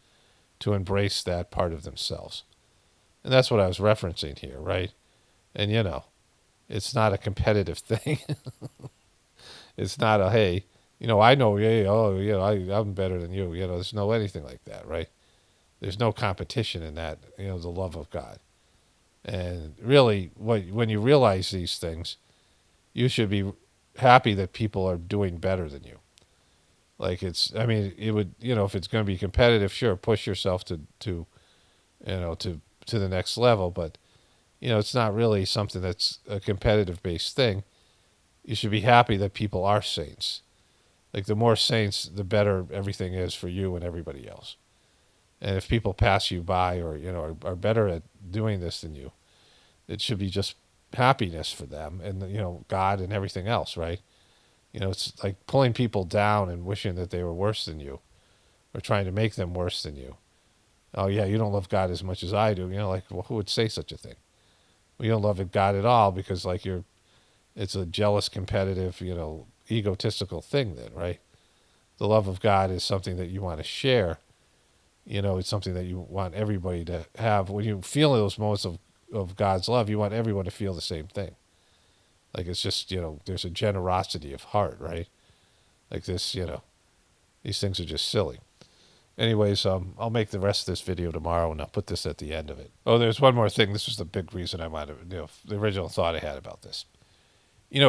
to embrace that part of themselves. And that's what I was referencing here, right? And, it's not a competitive thing. It's not a, hey, I know, yeah, oh, I'm better than you. There's no anything like that, right? There's no competition in that, the love of God. And really, when you realize these things, you should be happy that people are doing better than you. Like it would, if it's going to be competitive, sure, push yourself to the next level. But, it's not really something that's a competitive based thing. You should be happy that people are saints. Like the more saints, the better everything is for you and everybody else. And if people pass you by or, are better at doing this than you, it should be just happiness for them and, God and everything else, right? It's like pulling people down and wishing that they were worse than you or trying to make them worse than you. Oh, yeah, you don't love God as much as I do. Well, who would say such a thing? Well, you don't love God at all because, it's a jealous, competitive, egotistical thing then, right? The love of God is something that you want to share. It's something that you want everybody to have. When you feel those moments of God's love, you want everyone to feel the same thing. Like it's just, there's a generosity of heart, right? Like this, these things are just silly. Anyways, I'll make the rest of this video tomorrow and I'll put this at the end of it. Oh, there's one more thing. This was the big reason I wanted to, the original thought I had about this.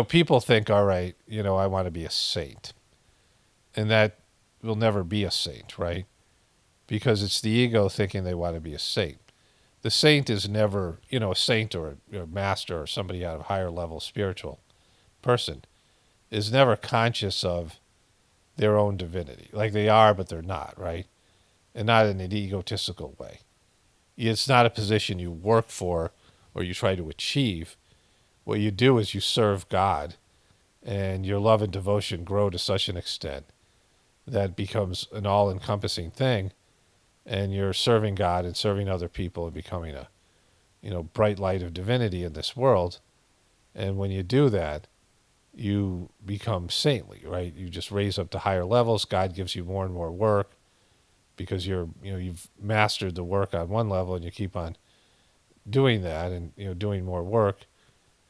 People think, all right, I want to be a saint. And that will never be a saint, right? Because it's the ego thinking they want to be a saint. The saint is never, a saint or a master or somebody out of higher level spiritual person is never conscious of their own divinity. Like they are, but they're not, right? And not in an egotistical way. It's not a position you work for or you try to achieve. What you do is you serve God and your love and devotion grow to such an extent that it becomes an all-encompassing thing and you're serving God and serving other people and becoming a, bright light of divinity in this world. And when you do that, you become saintly, right? You just raise up to higher levels. God gives you more and more work because you've mastered the work on one level and you keep on doing that and, doing more work.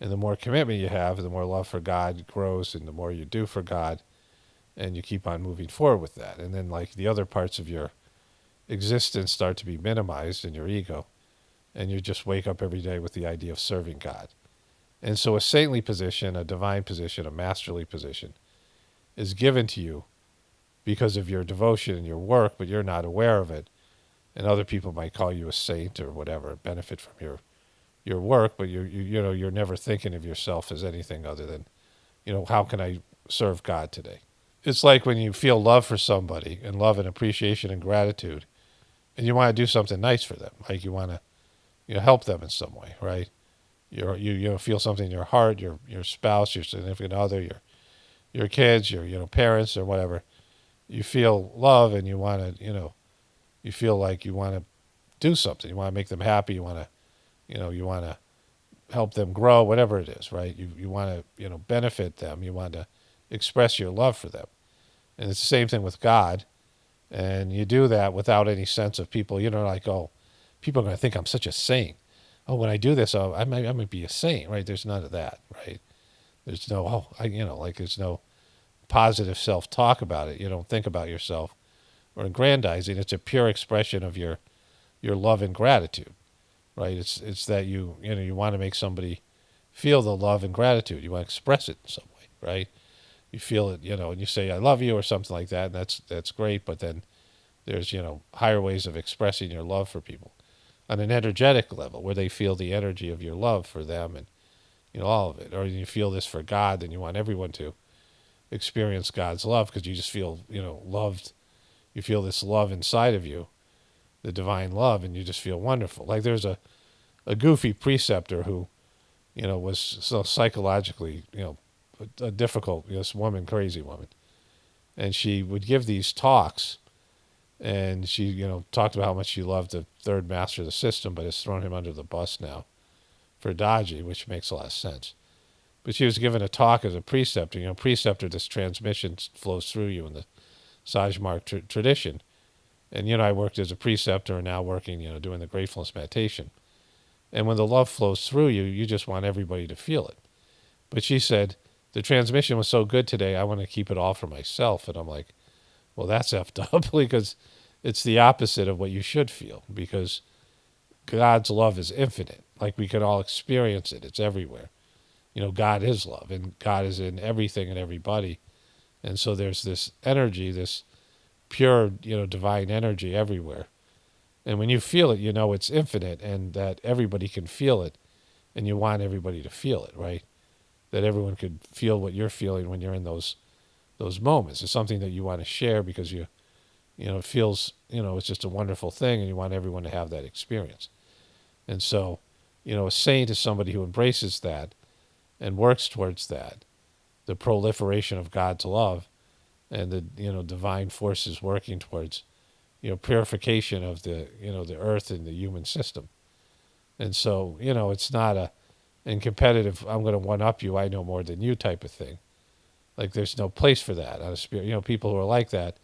And the more commitment you have, the more love for God grows and the more you do for God and you keep on moving forward with that. And then like the other parts of your existence start to be minimized in your ego and you just wake up every day with the idea of serving God. And so a saintly position, a divine position, a masterly position is given to you because of your devotion and your work, but you're not aware of it. And other people might call you a saint or whatever, benefit from your work, but you're never thinking of yourself as anything other than, how can I serve God today? It's like when you feel love for somebody and love and appreciation and gratitude, and you want to do something nice for them, like you want to, help them in some way, right? You feel something in your heart, your spouse, your significant other, your kids, your parents or whatever. You feel love and you want to, you feel like you want to do something. You want to make them happy. You want to, you want to help them grow, whatever it is, right? You want to, benefit them. You want to express your love for them. And it's the same thing with God. And you do that without any sense of people, like, oh, people are going to think I'm such a saint. Oh, when I do this, I might be a saint, right? There's none of that, right? There's no, there's no positive self-talk about it. You don't think about yourself or aggrandizing. It's a pure expression of your love and gratitude, right? It's that you want to make somebody feel the love and gratitude. You want to express it in some way, right? You feel it, and you say, I love you or something like that. And that's great. But then there's, higher ways of expressing your love for people on an energetic level where they feel the energy of your love for them and, all of it. Or you feel this for God, then you want everyone to experience God's love because you just feel, loved. You feel this love inside of you, the divine love, and you just feel wonderful. Like there's a goofy preceptor who, was so psychologically, a difficult, this woman, crazy woman. And she would give these talks and she, talked about how much she loved the third master of the system, but has thrown him under the bus now for dodgy, which makes a lot of sense. But she was given a talk as a preceptor. Preceptor, this transmission flows through you in the Sajmark tradition. And, I worked as a preceptor and now working, doing the gratefulness meditation. And when the love flows through you, you just want everybody to feel it. But she said, the transmission was so good today, I want to keep it all for myself. And I'm like, well, that's effed up because it's the opposite of what you should feel, because God's love is infinite. Like, we can all experience it. It's everywhere. God is love, and God is in everything and everybody. And so there's this energy, this pure, divine energy everywhere. And when you feel it, it's infinite and that everybody can feel it, and you want everybody to feel it, right? That everyone could feel what you're feeling when you're in those moments. It's something that you want to share because it feels, it's just a wonderful thing, and you want everyone to have that experience. And so, a saint is somebody who embraces that and works towards that, the proliferation of God's love and the, divine forces working towards, purification of the, the earth and the human system. And so, it's not in competitive, I'm going to one-up you, I know more than you type of thing. Like, there's no place for that on a spirit. People who are like that,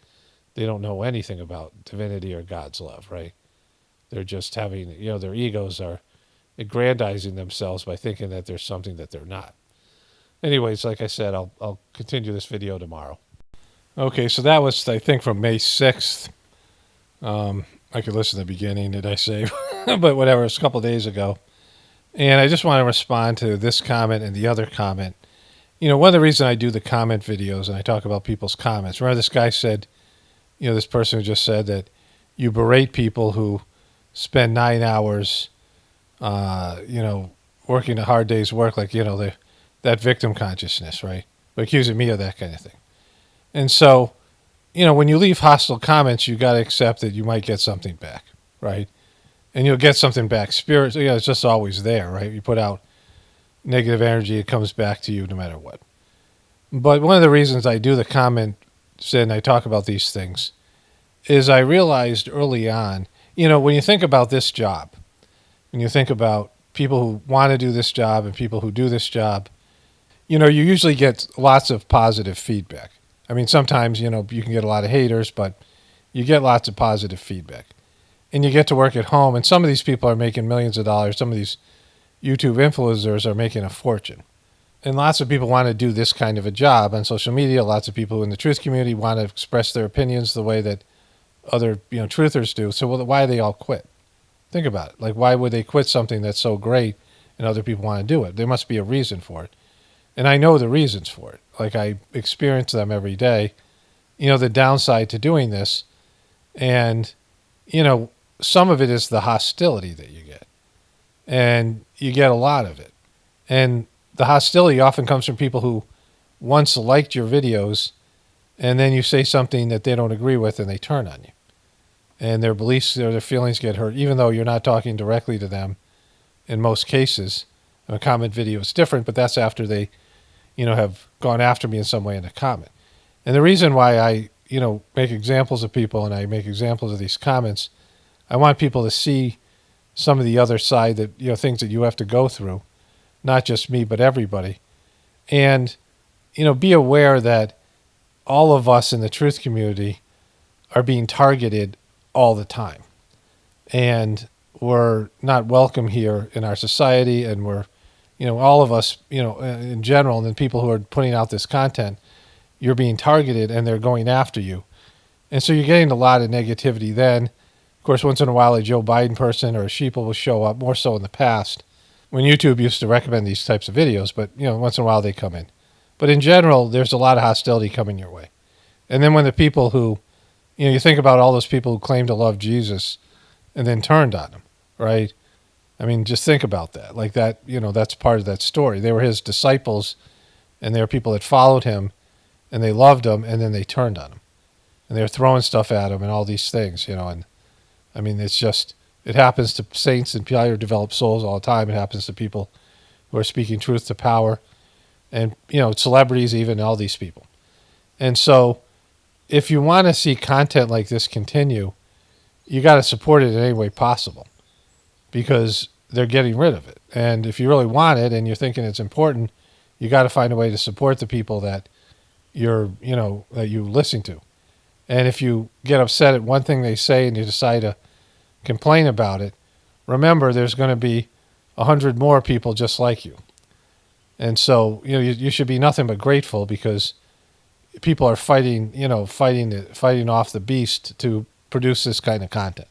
they don't know anything about divinity or God's love, right? They're just having, their egos are aggrandizing themselves by thinking that there's something that they're not. Anyways, like I said, I'll continue this video tomorrow. Okay, so that was, I think, from May 6th. I could listen to the beginning, did I say? But whatever, it's a couple days ago. And I just want to respond to this comment and the other comment. One of the reasons I do the comment videos and I talk about people's comments, remember this guy said, this person who just said that you berate people who spend 9 hours, working a hard day's work, like, that victim consciousness, right? But accusing me of that kind of thing. And so, when you leave hostile comments, you got to accept that you might get something back, right? And you'll get something back. Spirit, it's just always there, right? You put out negative energy, it comes back to you no matter what. But one of the reasons I do the comment and I talk about these things is I realized early on, when you think about this job, when you think about people who want to do this job and people who do this job, you usually get lots of positive feedback. I mean, sometimes, you can get a lot of haters, but you get lots of positive feedback. And you get to work at home, and some of these people are making millions of dollars. Some of these YouTube influencers are making a fortune. And lots of people want to do this kind of a job on social media. Lots of people in the truth community want to express their opinions the way that other, truthers do. So why do they all quit? Think about it. Like, why would they quit something that's so great and other people want to do it? There must be a reason for it. And I know the reasons for it. Like, I experience them every day. The downside to doing this. And, some of it is the hostility that you get. And you get a lot of it. And the hostility often comes from people who once liked your videos, and then you say something that they don't agree with, and they turn on you. And their beliefs or their feelings get hurt, even though you're not talking directly to them in most cases. A comment video is different, but that's after they, have gone after me in some way in a comment. And the reason why I, make examples of people and I make examples of these comments, I want people to see some of the other side that, things that you have to go through, not just me, but everybody. And, be aware that all of us in the truth community are being targeted all the time. And we're not welcome here in our society, and we're, all of us, in general, and then people who are putting out this content, you're being targeted and they're going after you. And so you're getting a lot of negativity then. Of course, once in a while, a Joe Biden person or a sheeple will show up, more so in the past, when YouTube used to recommend these types of videos, but, once in a while they come in. But in general, there's a lot of hostility coming your way. And then when the people who, you think about all those people who claim to love Jesus and then turned on him, right? I mean, just think about that. Like that, that's part of that story. They were his disciples, and there were people that followed him, and they loved him, and then they turned on him. And they were throwing stuff at him and all these things, and I mean, it's just, it happens to saints and higher developed souls all the time. It happens to people who are speaking truth to power and, celebrities, even all these people. And so if you want to see content like this continue, you got to support it in any way possible, because they're getting rid of it. And if you really want it and you're thinking it's important, you got to find a way to support the people that you're, that you listen to. And if you get upset at one thing they say and you decide to complain about it, remember there's going to be 100 more people just like you. And so, you should be nothing but grateful because people are fighting off the beast to produce this kind of content.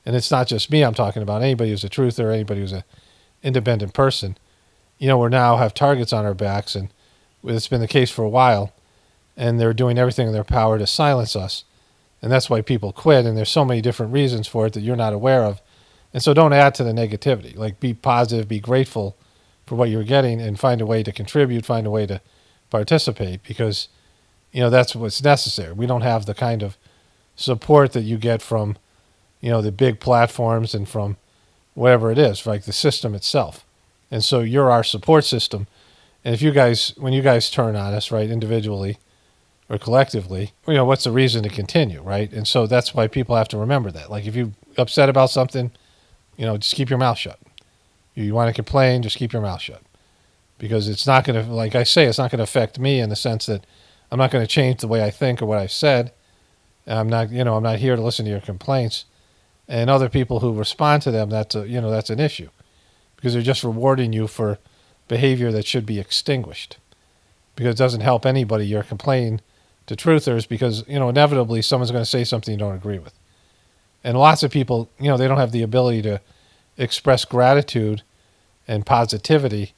And it's not just me I'm talking about. Anybody who's a truther, anybody who's an independent person, we now have targets on our backs, and it's been the case for a while, and they're doing everything in their power to silence us. And that's why people quit, and there's so many different reasons for it that you're not aware of. And so don't add to the negativity. Like, be positive, be grateful for what you're getting, and find a way to contribute, find a way to participate, because, that's what's necessary. We don't have the kind of support that you get from, the big platforms and from whatever it is, like the system itself. And so you're our support system. And when you guys turn on us, right, individually or collectively, what's the reason to continue, right? And so that's why people have to remember that. Like, if you're upset about something, just keep your mouth shut. You want to complain, just keep your mouth shut. Because it's not going to, like I say, it's not going to affect me in the sense that I'm not going to change the way I think or what I've said. I'm not here to listen to your complaints. And other people who respond to them, that's an issue. Because they're just rewarding you for behavior that should be extinguished. Because it doesn't help anybody you're complaining to truthers, because, inevitably someone's going to say something you don't agree with. And lots of people, they don't have the ability to express gratitude and positivity,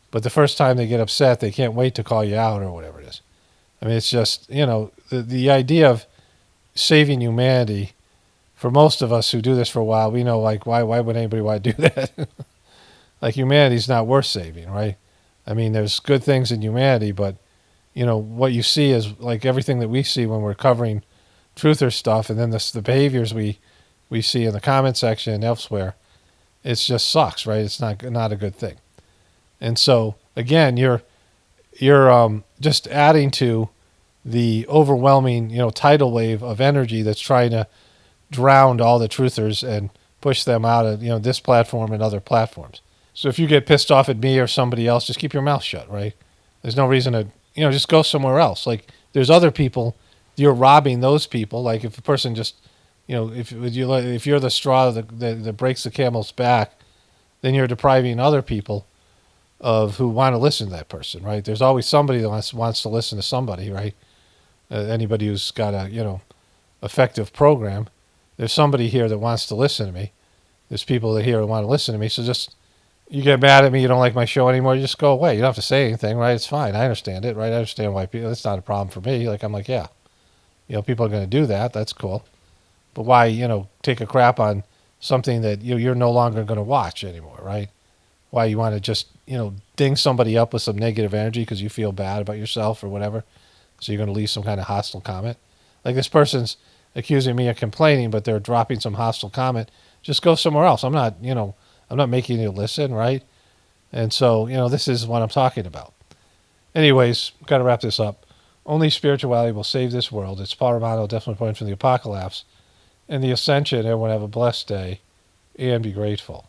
but the first time they get upset, they can't wait to call you out or whatever it is. I mean, it's just, the idea of saving humanity, for most of us who do this for a while, we know, like, why would anybody want to do that? Like, humanity's not worth saving, right? I mean, there's good things in humanity, but, what you see is, like, everything that we see when we're covering truther stuff, and then the behaviors we see in the comment section and elsewhere, it just sucks, right? It's not a good thing. And so, again, you're just adding to the overwhelming, tidal wave of energy that's trying to drown all the truthers and push them out of, this platform and other platforms. So if you get pissed off at me or somebody else, just keep your mouth shut, right? There's no reason to, just go somewhere else. Like, there's other people, you're robbing those people. Like, if a person just, if you're the straw that breaks the camel's back, then you're depriving other people of who want to listen to that person, right? There's always somebody that wants to listen to somebody, right? Anybody who's got a, effective program, there's somebody here that wants to listen to me. There's people that here that want to listen to me. So just, you get mad at me, you don't like my show anymore, you just go away. You don't have to say anything, right? It's fine. I understand it, right? I understand why people, it's not a problem for me. Like, I'm like, yeah, people are going to do that. That's cool. But why, take a crap on something that you're no longer going to watch anymore, right? Why you want to just, ding somebody up with some negative energy because you feel bad about yourself or whatever. So you're going to leave some kind of hostile comment. Like, this person's accusing me of complaining, but they're dropping some hostile comment. Just go somewhere else. I'm not making you listen, right? And so, this is what I'm talking about. Anyways, got to wrap this up. Only spirituality will save this world. It's Paul Romano, definitely point from the apocalypse and the ascension. Everyone have a blessed day and be grateful.